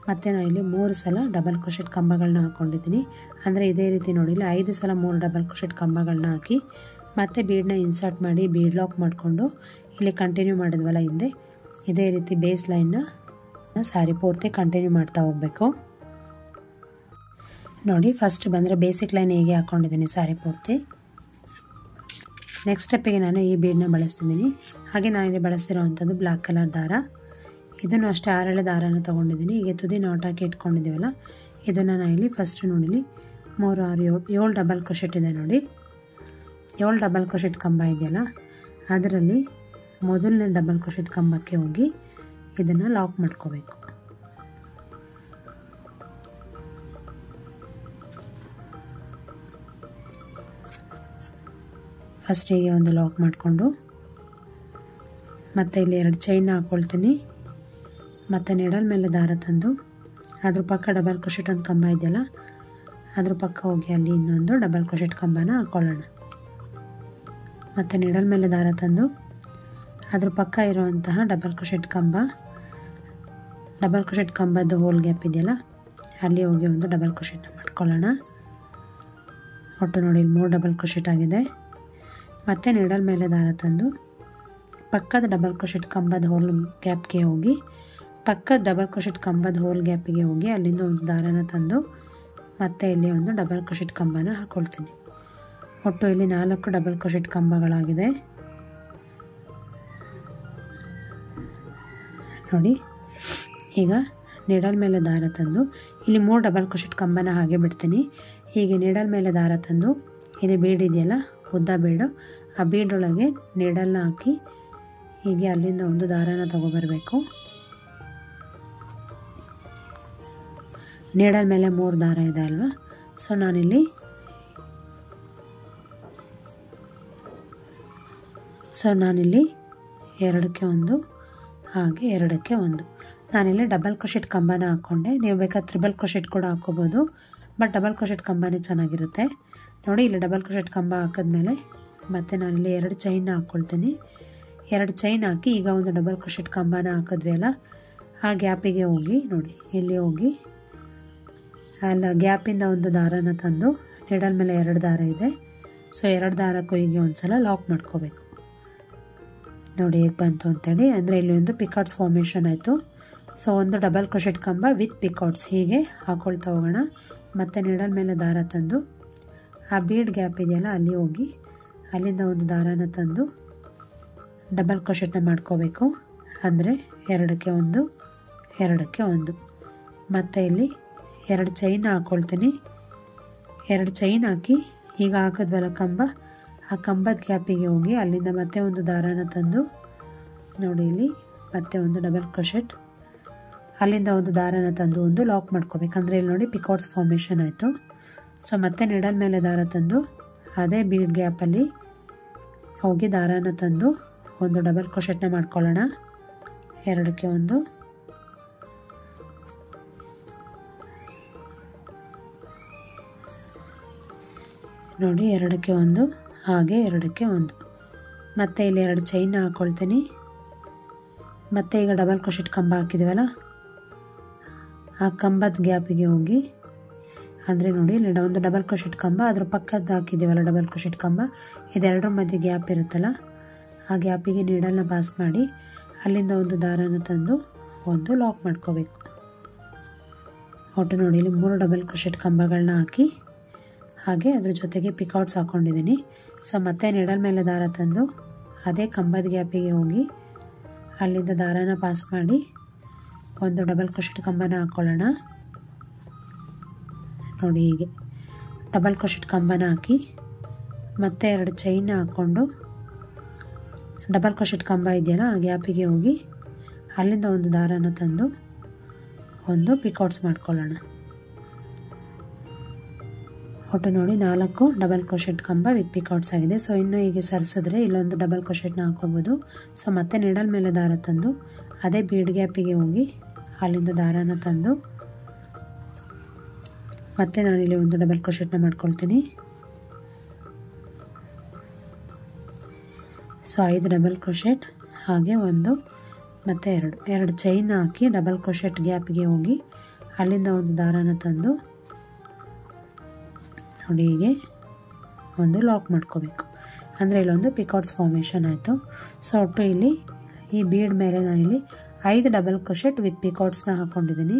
ಮತ್ತು ನಾನು ಇಲ್ಲಿ 3 ಸಲ ಡಬಲ್ ಕ್ರೋಶೆಟ್ ಕಂಬಗಳನ್ನ ಹಾಕ್ಕೊಂಡಿದ್ದೀನಿ. ಅಂದರೆ ಇದೇ ರೀತಿ ನೋಡಿ ಇಲ್ಲಿ 5 ಸಲ 3 ಡಬಲ್ ಕ್ರೋಶೆಟ್ ಕಂಬಗಳನ್ನ ಹಾಕಿ ಮತ್ತು ಬೀಡನ್ನ ಇನ್ಸರ್ಟ್ ಮಾಡಿ ಬೀಡ್ ಲಾಕ್ ಮಾಡಿಕೊಂಡು ಇಲ್ಲಿ ಕಂಟಿನ್ಯೂ ಮಾಡಿದ್ವಲ್ಲ ಹಿಂದೆ, ಇದೇ ರೀತಿ ಬೇಸ್ ಲೈನ್ನ ಸ್ಯಾರಿ ಪೂರ್ತಿ ಕಂಟಿನ್ಯೂ ಮಾಡ್ತಾ ಹೋಗಬೇಕು. ನೋಡಿ ಫಸ್ಟ್ ಬಂದರೆ ಬೇಸಿಕ್ ಲೈನ್ ಹೇಗೆ ಹಾಕ್ಕೊಂಡಿದ್ದೀನಿ ಸ್ಯಾರಿ ಪೂರ್ತಿ. ನೆಕ್ಸ್ಟ್ ಸ್ಟೆಪ್ಪಿಗೆ ನಾನು ಈ ಬೀಡನ್ನ ಬಳಸ್ತಿದ್ದೀನಿ. ಹಾಗೆ ನಾನಿಲ್ಲಿ ಬಳಸ್ತಿರೋವಂಥದ್ದು ಬ್ಲ್ಯಾಕ್ ಕಲರ್ ದಾರ. ಇದನ್ನು ಅಷ್ಟೇ 6 ದಾರನ ತೊಗೊಂಡಿದ್ದೀನಿ. ಹೀಗೆ ತುದಿ ನಾಟ್ ಹಾಕಿ ಇಟ್ಕೊಂಡಿದ್ದೀವಲ್ಲ ಇದನ್ನು ನಾನು ಇಲ್ಲಿ ಫಸ್ಟ್ ನೋಡಿಲಿ 3, 6, 7 ಡಬಲ್ ಕ್ರೋಶೆಟ್ ಇದೆ ನೋಡಿ. 7 ಡಬಲ್ ಕ್ರೋಶೆಟ್ ಕಂಬ ಇದೆಯಲ್ಲ ಅದರಲ್ಲಿ ಮೊದಲನೇ ಡಬಲ್ ಕ್ರೋಶೆಟ್ ಕಂಬಕ್ಕೆ ಹೋಗಿ ಇದನ್ನು ಲಾಕ್ ಮಾಡ್ಕೋಬೇಕು. ಫಸ್ಟ್ ಹೀಗೆ ಒಂದು ಲಾಕ್ ಮಾಡಿಕೊಂಡು ಮತ್ತು ಇಲ್ಲಿ 2 ಚೈನ್ ಹಾಕ್ಕೊಳ್ತೀನಿ. ಮತ್ತು ನೀಡಲ್ ಮೇಲೆ ದಾರ ತಂದು ಅದ್ರ ಪಕ್ಕ ಡಬಲ್ ಕ್ರೋಶೆಟ್ ಒಂದು ಕಂಬ ಇದೆಯಲ್ಲ ಅದ್ರ ಪಕ್ಕ ಹೋಗಿ ಅಲ್ಲಿ ಇನ್ನೊಂದು ಡಬಲ್ ಕ್ರೋಶೆಟ್ ಕಂಬನ ಹಾಕ್ಕೊಳ್ಳೋಣ. ಮತ್ತು ನೀಡಲ್ ಮೇಲೆ ದಾರ ತಂದು ಅದ್ರ ಪಕ್ಕ ಇರುವಂತಹ ಡಬಲ್ ಕ್ರೋಶೆಟ್ ಕಂಬದ ಹೋಲ್ ಗ್ಯಾಪ್ ಇದೆಯಲ್ಲ ಅಲ್ಲಿ ಹೋಗಿ ಒಂದು ಡಬಲ್ ಕ್ರೋಶೆಟ್ನ ಮಾಡ್ಕೊಳ್ಳೋಣ. ಒಟ್ಟು ನೋಡಿ 3 ಡಬಲ್ ಕ್ರೋಶೆಟ್ ಆಗಿದೆ. ಮತ್ತು ನೀಡಲ್ ಮೇಲೆ ದಾರ ತಂದು ಪಕ್ಕದ ಡಬಲ್ ಕ್ರೋಶೆಟ್ ಕಂಬದ ಹೋಲ್ ಗ್ಯಾಪ್ಗೆ ಹೋಗಿ ಅಲ್ಲಿಂದ ಒಂದು ದಾರನ ತಂದು ಮತ್ತೆ ಇಲ್ಲಿ ಒಂದು ಡಬಲ್ ಕ್ರೋಶೆಟ್ ಕಂಬನ ಹಾಕ್ಕೊಳ್ತೀನಿ. ಒಟ್ಟು ಇಲ್ಲಿ 4 ಡಬಲ್ ಕ್ರೋಶೆಟ್ ಕಂಬಗಳಾಗಿದೆ ನೋಡಿ. ಈಗ ನೀಡಲ್ ಮೇಲೆ ದಾರ ತಂದು ಇಲ್ಲಿ 3 ಡಬಲ್ ಕ್ರೋಶೆಟ್ ಕಂಬನ ಹಾಗೆ ಬಿಡ್ತೀನಿ. ಹೀಗೆ ನೀಡಲ್ ಮೇಲೆ ದಾರ ತಂದು ಇಲ್ಲಿ ಬೀಡ್ ಇದೆಯಲ್ಲ ಉದ್ದ ಬೀಡು, ಆ ಬೀಡೊಳಗೆ ನೀಡಲ್ನ ಹಾಕಿ ಹೀಗೆ ಅಲ್ಲಿಂದ ಒಂದು ದಾರನ ತಗೊಬರಬೇಕು. ನೀಡಲ್ ಮೇಲೆ 3 ದಾರ ಇದೆ ಅಲ್ವಾ, ಸೊ ನಾನಿಲ್ಲಿ ಎರಡಕ್ಕೆ ಒಂದು ಹಾಗೆ ಎರಡಕ್ಕೆ ಒಂದು ನಾನಿಲ್ಲಿ ಡಬಲ್ ಕ್ರೋಶೆಟ್ ಕಂಬನ ಹಾಕ್ಕೊಂಡೆ. ನೀವು ಬೇಕಾದ್ರೆ ಟ್ರಿಬಲ್ ಕ್ರೋಶೆಟ್ ಕೂಡ ಹಾಕ್ಕೋಬೋದು, ಬಟ್ ಡಬಲ್ ಕ್ರೋಶೆಟ್ ಕಂಬನೇ ಚೆನ್ನಾಗಿರುತ್ತೆ ನೋಡಿ. ಇಲ್ಲಿ ಡಬಲ್ ಕ್ರೋಶೆಟ್ ಕಂಬ ಹಾಕಿದ್ಮೇಲೆ ಮತ್ತು ನಾನಿಲ್ಲಿ 2 ಚೈನ್ನ ಹಾಕ್ಕೊಳ್ತೀನಿ. 2 ಚೈನ್ ಹಾಕಿ ಈಗ ಒಂದು ಡಬಲ್ ಕ್ರೋಶೆಟ್ ಕಂಬನ ಹಾಕಿದ್ವಿ ಅಲ್ಲ, ಆ ಗ್ಯಾಪಿಗೆ ಹೋಗಿ ನೋಡಿ ಇಲ್ಲಿ ಹೋಗಿ ಅಲ್ಲ ಗ್ಯಾಪಿಂದ ಒಂದು ದಾರನ ತಂದು ನೀಡಲ್ ಮೇಲೆ 2 ದಾರ ಇದೆ, ಸೊ 2 ದಾರಕ್ಕೂ ಹೀಗೆ ಒಂದು ಸಲ ಲಾಕ್ ಮಾಡ್ಕೋಬೇಕು ನೋಡಿ. ಹೇಗೆ ಬಂತು ಅಂತೇಳಿ ಅಂದರೆ ಇಲ್ಲಿ ಒಂದು ಪಿಕಾಟ್ಸ್ ಫಾರ್ಮೇಷನ್ ಆಯಿತು. ಸೊ ಒಂದು ಡಬಲ್ ಕ್ರೋಶೆಟ್ ಕಂಬ ವಿತ್ ಪಿಕಾಟ್ಸ್ ಹೀಗೆ ಹಾಕ್ಕೊಳ್ತಾ ಹೋಗೋಣ. ಮತ್ತು ನೀಡಲ್ ಮೇಲೆ ದಾರ ತಂದು ಆ ಬೀಡ್ ಗ್ಯಾಪ್ ಇದೆಯಲ್ಲ ಅಲ್ಲಿ ಹೋಗಿ ಅಲ್ಲಿಂದ ಒಂದು ದಾರನ ತಂದು ಡಬಲ್ ಕ್ರೋಶೆಟ್ನ ಮಾಡ್ಕೋಬೇಕು. ಅಂದರೆ 2ಕ್ಕೆ 1 2ಕ್ಕೆ 1 ಮತ್ತು ಇಲ್ಲಿ 2 ಚೈನ್ ಹಾಕ್ಕೊಳ್ತೀನಿ. 2 ಚೈನ್ ಹಾಕಿ ಈಗ ಹಾಕಿದ್ವಲ್ಲ ಕಂಬ, ಆ ಕಂಬದ ಗ್ಯಾಪಿಗೆ ಹೋಗಿ ಅಲ್ಲಿಂದ ಮತ್ತೆ ಒಂದು ದಾರನ ತಂದು ನೋಡಿ ಇಲ್ಲಿ ಮತ್ತೆ ಒಂದು ಡಬಲ್ ಕ್ರೋಶೆಟ್, ಅಲ್ಲಿಂದ ಒಂದು ದಾರನ ತಂದು ಒಂದು ಲಾಕ್ ಮಾಡ್ಕೋಬೇಕಂದ್ರೆ ಇಲ್ಲಿ ನೋಡಿ ಪಿಕಾಟ್ಸ್ ಫಾರ್ಮೇಷನ್ ಆಯಿತು. ಸೊ ಮತ್ತೆ ನೀಡಲ್ ಮೇಲೆ ದಾರ ತಂದು ಅದೇ ಬೀಡ್ ಗ್ಯಾಪಲ್ಲಿ ಹೋಗಿ ದಾರನ ತಂದು ಒಂದು ಡಬಲ್ ಕ್ರೋಶೆಟ್ನ ಮಾಡ್ಕೊಳ್ಳೋಣ. 2ಕ್ಕೆ 1 ನೋಡಿ 2ಕ್ಕೆ 1 ಹಾಗೆ 2ಕ್ಕೆ 1 ಮತ್ತು ಇಲ್ಲಿ 2 ಚೈನ್ನ ಹಾಕ್ಕೊಳ್ತೀನಿ. ಮತ್ತು ಈಗ ಡಬಲ್ ಕ್ರೋಶೆಟ್ ಕಂಬ ಹಾಕಿದ್ದೀವಲ್ಲ ಆ ಕಂಬದ ಗ್ಯಾಪಿಗೆ ಹೋಗಿ ಅಂದರೆ ನೋಡಿ ಇಲ್ಲಿ ಒಂದು ಡಬಲ್ ಕ್ರೋಶೆಟ್ ಕಂಬ ಅದ್ರ ಪಕ್ಕದ ಹಾಕಿದ್ದೀವಲ್ಲ ಡಬಲ್ ಕ್ರೋಶೆಟ್ ಕಂಬ, ಇದೆರಡರ ಮಧ್ಯೆ ಗ್ಯಾಪ್ ಇರುತ್ತಲ್ಲ ಆ ಗ್ಯಾಪಿಗೆ ನೀಡಲ್ನ ಪಾಸ್ ಮಾಡಿ ಅಲ್ಲಿಂದ ಒಂದು ದಾರನ ತಂದು ಒಂದು ಲಾಕ್ ಮಾಡ್ಕೋಬೇಕು. ಒಟ್ಟು ನೋಡಿ ಇಲ್ಲಿ 3 ಡಬಲ್ ಕ್ರೋಶೆಟ್ ಕಂಬಗಳನ್ನ ಹಾಕಿ ಹಾಗೆ ಅದ್ರ ಜೊತೆಗೆ ಪಿಕಾಟ್ಸ್ ಹಾಕ್ಕೊಂಡಿದ್ದೀನಿ. ಸೊ ಮತ್ತೆ ನೀಡಲ್ ಮೇಲೆ ದಾರ ತಂದು ಅದೇ ಕಂಬದ ಗ್ಯಾಪಿಗೆ ಹೋಗಿ ಅಲ್ಲಿಂದ ದಾರನ ಪಾಸ್ ಮಾಡಿ ಒಂದು ಡಬಲ್ ಕ್ರೋಶೆಟ್ ಕಂಬನ ಹಾಕ್ಕೊಳ್ಳೋಣ ನೋಡಿ. ಹೀಗೆ ಡಬಲ್ ಕ್ರೋಶೆಟ್ ಕಂಬನ ಹಾಕಿ ಮತ್ತೆ 2 ಚೈನ್ನ ಹಾಕ್ಕೊಂಡು ಡಬಲ್ ಕ್ರೋಶೆಟ್ ಕಂಬ ಇದೆಯಲ್ಲ ಆ ಗ್ಯಾಪಿಗೆ ಹೋಗಿ ಅಲ್ಲಿಂದ ಒಂದು ದಾರನ ತಂದು ಒಂದು ಪಿಕಾಟ್ಸ್ ಮಾಡ್ಕೊಳ್ಳೋಣ. ಒಟ್ಟು ನೋಡಿ 4 ಡಬಲ್ ಕ್ರೋಶೆಟ್ ಕಂಬ ವಿತ್ ಪಿಕಾಟ್ಸ್ ಆಗಿದೆ. ಸೊ ಇನ್ನು ಹೀಗೆ ಸರಿಸಿದ್ರೆ ಇಲ್ಲೊಂದು ಡಬಲ್ ಕ್ರೋಶೆಟ್ನ ಹಾಕೋಬೋದು. ಸೊ ಮತ್ತೆ ನೀಡಲ್ ಮೇಲೆ ದಾರ ತಂದು ಅದೇ ಬೀಡ್ ಗ್ಯಾಪಿಗೆ ಹೋಗಿ ಅಲ್ಲಿಂದ ದಾರನ ತಂದು ಮತ್ತೆ ನಾನಿಲ್ಲಿ ಒಂದು ಡಬಲ್ ಕ್ರೋಶೆಟ್ನ ಮಾಡ್ಕೊಳ್ತೀನಿ. ಸೊ 5 ಡಬಲ್ ಕ್ರೋಶೆಟ್ ಹಾಗೆ 1 ಮತ್ತು 2 ಚೈನ್ ಹಾಕಿ ಡಬಲ್ ಕ್ರೋಶೆಟ್ ಗ್ಯಾಪಿಗೆ ಹೋಗಿ ಅಲ್ಲಿಂದ ಒಂದು ದಾರನ ತಂದು ನೋಡಿ ಹೀಗೆ ಒಂದು ಲಾಕ್ ಮಾಡ್ಕೋಬೇಕು. ಅಂದರೆ ಇಲ್ಲೊಂದು ಪಿಕಾಟ್ಸ್ ಫಾರ್ಮೇಷನ್ ಆಯಿತು. ಸೊ ಒಟ್ಟು ಇಲ್ಲಿ ಈ ಬೀಡ್ ಮೇಲೆ ನಾನಿಲ್ಲಿ 5 ಡಬಲ್ ಕ್ರೋಶೆಟ್ ವಿತ್ ಪಿಕಾಟ್ಸ್ನ ಹಾಕ್ಕೊಂಡಿದ್ದೀನಿ.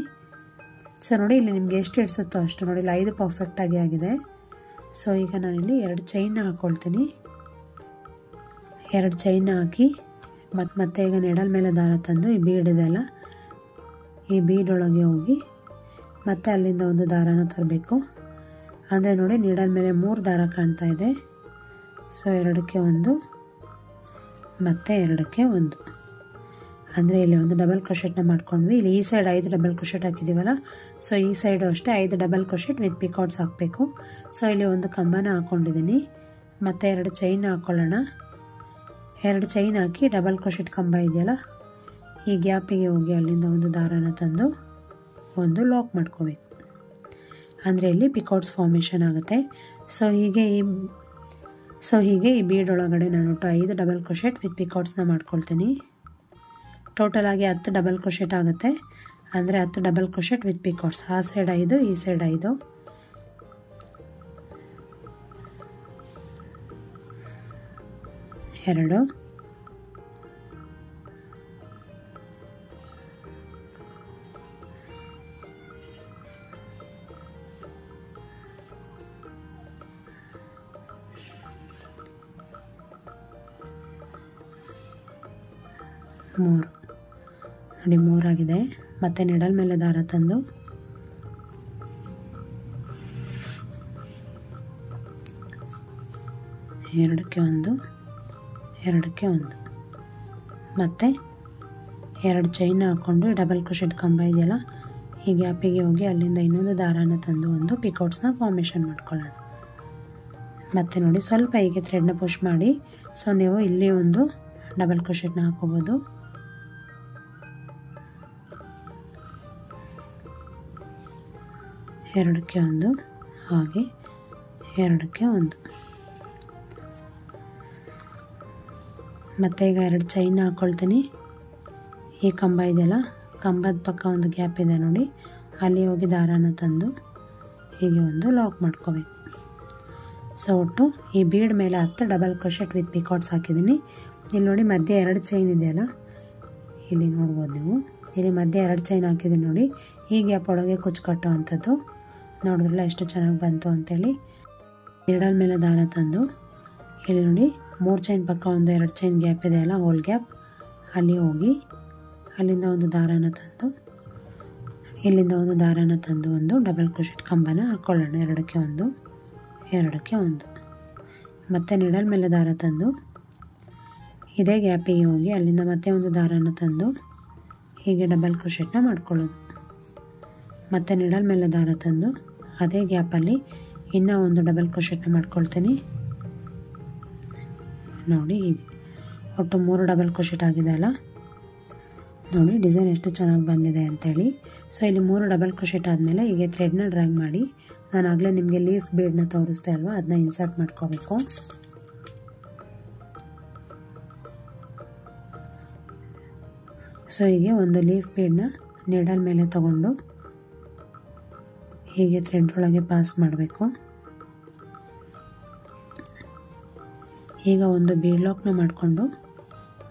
ಸೊ ನೋಡಿ ಇಲ್ಲಿ ನಿಮಗೆ ಎಷ್ಟು ಇಡಿಸುತ್ತೋ ಅಷ್ಟು ನೋಡಿ ಇಲ್ಲಿ 5 ಪರ್ಫೆಕ್ಟಾಗಿ ಆಗಿದೆ. ಸೊ ಈಗ ನಾನಿಲ್ಲಿ 2 ಚೈನ್ನ ಹಾಕ್ಕೊಳ್ತೀನಿ. 2 ಚೈನ್ನ ಹಾಕಿ ಮತ್ತೆ ಈಗ ನೀಡಲ್ ಮೇಲೆ ದಾರ ತಂದು ಈ ಬೀಡ್ ಇದೆಲ್ಲ ಈ ಬೀಡೊಳಗೆ ಹೋಗಿ ಮತ್ತೆ ಅಲ್ಲಿಂದ ಒಂದು ದಾರನ ತರಬೇಕು. ಅಂದರೆ ನೋಡಿ ನೀಡಲ್ ಮೇಲೆ 3 ದಾರ ಕಾಣ್ತಾ ಇದೆ. ಸೊ 2ಕ್ಕೆ 1 ಮತ್ತು 2ಕ್ಕೆ 1 ಅಂದರೆ ಇಲ್ಲಿ ಒಂದು ಡಬಲ್ ಕ್ರೋಶೆಟ್ನ ಮಾಡ್ಕೊಂಡ್ವಿ. ಇಲ್ಲಿ ಈ ಸೈಡ್ 5 ಡಬಲ್ ಕ್ರೋಶೆಟ್ ಹಾಕಿದ್ದೀವಲ್ಲ, ಸೊ ಈ ಸೈಡು ಅಷ್ಟೇ 5 ಡಬಲ್ ಕ್ರೋಶೆಟ್ ವಿತ್ ಪಿಕಾಟ್ಸ್ ಹಾಕಬೇಕು. ಸೊ ಇಲ್ಲಿ ಒಂದು ಕಂಬನ ಹಾಕ್ಕೊಂಡಿದ್ದೀನಿ. ಮತ್ತು 2 ಚೈನ್ ಹಾಕ್ಕೊಳ್ಳೋಣ. 2 ಚೈನ್ ಹಾಕಿ ಡಬಲ್ ಕ್ರೋಶೆಟ್ ಕಂಬ ಇದೆಯಲ್ಲ ಈ ಗ್ಯಾಪಿಗೆ ಹೋಗಿ ಅಲ್ಲಿಂದ ಒಂದು ದಾರನ ತಂದು ಒಂದು ಲಾಕ್ ಮಾಡ್ಕೋಬೇಕು. ಅಂದರೆ ಇಲ್ಲಿ ಪಿಕಾಟ್ಸ್ ಫಾರ್ಮೇಷನ್ ಆಗುತ್ತೆ. ಸೊ ಹೀಗೆ ಈ ಬೀಡ್ ಒಳಗಡೆ ನಾನು 5 ಡಬಲ್ ಕ್ರೋಶೆಟ್ ವಿತ್ ಪಿಕಾಟ್ಸ್ನ ಮಾಡ್ಕೊಳ್ತೀನಿ. ಟೋಟಲ್ ಆಗಿ 10 ಡಬಲ್ ಕ್ರೋಶೆಟ್ ಆಗುತ್ತೆ. ಅಂದರೆ 10 ಡಬಲ್ ಕ್ರೋಶೆಟ್ ವಿತ್ ಪಿಕಾಟ್ಸ್. ಆ ಸೈಡ್ 5 ಈ ಸೈಡ್ 5. ಎರಡು, ಮೂರು. ನೋಡಿ 3 ಆಗಿದೆ. ಮತ್ತೆ ನಿಡಲ್ ಮೇಲೆ ದಾರ ತಂದು ಎರಡಕ್ಕೆ ಒಂದು, ಎರಡಕ್ಕೆ ಒಂದು, ಮತ್ತು 2 ಚೈನ್ ಹಾಕ್ಕೊಂಡು ಡಬಲ್ ಕ್ರೋಶೆಟ್ ಕಂಬ ಇದೆಯಲ್ಲ ಈ ಗ್ಯಾಪಿಗೆ ಹೋಗಿ ಅಲ್ಲಿಂದ ಇನ್ನೊಂದು ದಾರನ ತಂದು ಒಂದು ಪಿಕಾಟ್ಸ್ನ ಫಾರ್ಮೇಷನ್ ಮಾಡ್ಕೊಳ್ಳೋಣ. ಮತ್ತು ನೋಡಿ ಸ್ವಲ್ಪ ಹೀಗೆ ಥ್ರೆಡ್ನ ಪುಷ್ ಮಾಡಿ. ಸೊ ನೀವು ಇಲ್ಲಿ ಒಂದು ಡಬಲ್ ಕ್ರೋಶೆಟ್ನ ಹಾಕೋಬೋದು. ಎರಡಕ್ಕೆ ಒಂದು, ಹಾಗೆ ಎರಡಕ್ಕೆ ಒಂದು. ಮತ್ತು ಈಗ 2 ಚೈನ್ ಹಾಕ್ಕೊಳ್ತೀನಿ. ಈ ಕಂಬ ಇದೆಯಲ್ಲ ಕಂಬದ ಪಕ್ಕ ಒಂದು ಗ್ಯಾಪ್ ಇದೆ ನೋಡಿ, ಅಲ್ಲಿ ಹೋಗಿ ದಾರಾನ ತಂದು ಹೀಗೆ ಒಂದು ಲಾಕ್ ಮಾಡ್ಕೋಬೇಕು. ಸೊ ಒಟ್ಟು ಈ ಬೀಡ್ ಮೇಲೆ 10 ಡಬಲ್ ಕ್ರೋಶೆಟ್ ವಿತ್ ಪಿಕಾಟ್ಸ್ ಹಾಕಿದ್ದೀನಿ. ಇಲ್ಲಿ ನೋಡಿ ಮಧ್ಯೆ 2 ಚೈನ್ ಇದೆಯಲ್ಲ, ಇಲ್ಲಿ ನೋಡ್ಬೋದು ನೀವು. ಇಲ್ಲಿ ಮಧ್ಯೆ 2 ಚೈನ್ ಹಾಕಿದ್ದೀನಿ ನೋಡಿ. ಈ ಗ್ಯಾಪ್ ಒಳಗೆ ಕುಚ್ಚು ಕಟ್ಟೋ ಅಂಥದ್ದು. ನೋಡಿದ್ರಲ್ಲ ಎಷ್ಟು ಚೆನ್ನಾಗಿ ಬಂತು ಅಂಥೇಳಿ. ಎರಡಲ್ ಮೇಲೆ ದಾರ ತಂದು ಇಲ್ಲಿ ನೋಡಿ 3 ಚೈನ್ ಪಕ್ಕ ಒಂದು 2 ಚೈನ್ ಗ್ಯಾಪ್ ಇದೆಯಲ್ಲ, ಹೋಲ್ ಗ್ಯಾಪ್, ಅಲ್ಲಿ ಹೋಗಿ ಅಲ್ಲಿಂದ ಒಂದು ದಾರಾನ ತಂದು ಇಲ್ಲಿಂದ ಒಂದು ದಾರಾನ ತಂದು ಒಂದು ಡಬಲ್ ಕ್ರೋಶೆಟ್ ಕಂಬನ ಹಾಕ್ಕೊಳ್ಳೋಣ. ಎರಡಕ್ಕೆ ಒಂದು, ಎರಡಕ್ಕೆ ಒಂದು. ಮತ್ತು ನಿಡಲ್ ಮೇಲೆ ದಾರ ತಂದು ಇದೇ ಗ್ಯಾಪಿಗೆ ಹೋಗಿ ಅಲ್ಲಿಂದ ಮತ್ತೆ ಒಂದು ದಾರಾನ ತಂದು ಹೀಗೆ ಡಬಲ್ ಕ್ರೋಶೆಟ್ನ ಮಾಡ್ಕೊಳ್ಳೋದು. ಮತ್ತು ನಿಡಲ್ ಮೇಲೆ ದಾರ ತಂದು ಅದೇ ಗ್ಯಾಪಲ್ಲಿ ಇನ್ನೂ ಒಂದು ಡಬಲ್ ಕ್ರೋಶೆಟ್ನ ಮಾಡ್ಕೊಳ್ತೀನಿ. ನೋಡಿ ಹೀಗೆ ಒಟ್ಟು 3 ಡಬಲ್ ಕ್ರೋಶೆಟ್ ಆಗಿದೆ ಅಲ್ಲ. ನೋಡಿ ಡಿಸೈನ್ ಎಷ್ಟು ಚೆನ್ನಾಗಿ ಬಂದಿದೆ ಅಂಥೇಳಿ. ಸೊ ಇಲ್ಲಿ 3 ಡಬಲ್ ಕ್ರೋಶೆಟ್ ಆದಮೇಲೆ ಹೀಗೆ ಥ್ರೆಡ್ನ ಡ್ರ್ಯಾಗ್ ಮಾಡಿ, ನಾನು ಆಗಲೇ ನಿಮಗೆ ಲೀಫ್ ಬೀಡ್ನ ತೋರಿಸ್ದೆ ಅಲ್ವಾ, ಅದನ್ನ ಇನ್ಸರ್ಟ್ ಮಾಡ್ಕೋಬೇಕು. ಸೊ ಹೀಗೆ ಒಂದು ಲೀಫ್ ಬೀಡ್ನ ನೀಡಲ್ ಮೇಲೆ ತಗೊಂಡು ಹೀಗೆ ಥ್ರೆಡ್ ಒಳಗೆ ಪಾಸ್ ಮಾಡಬೇಕು. ಈಗ ಒಂದು ಬೀಡ್ ಲಾಕ್ನ ಮಾಡಿಕೊಂಡು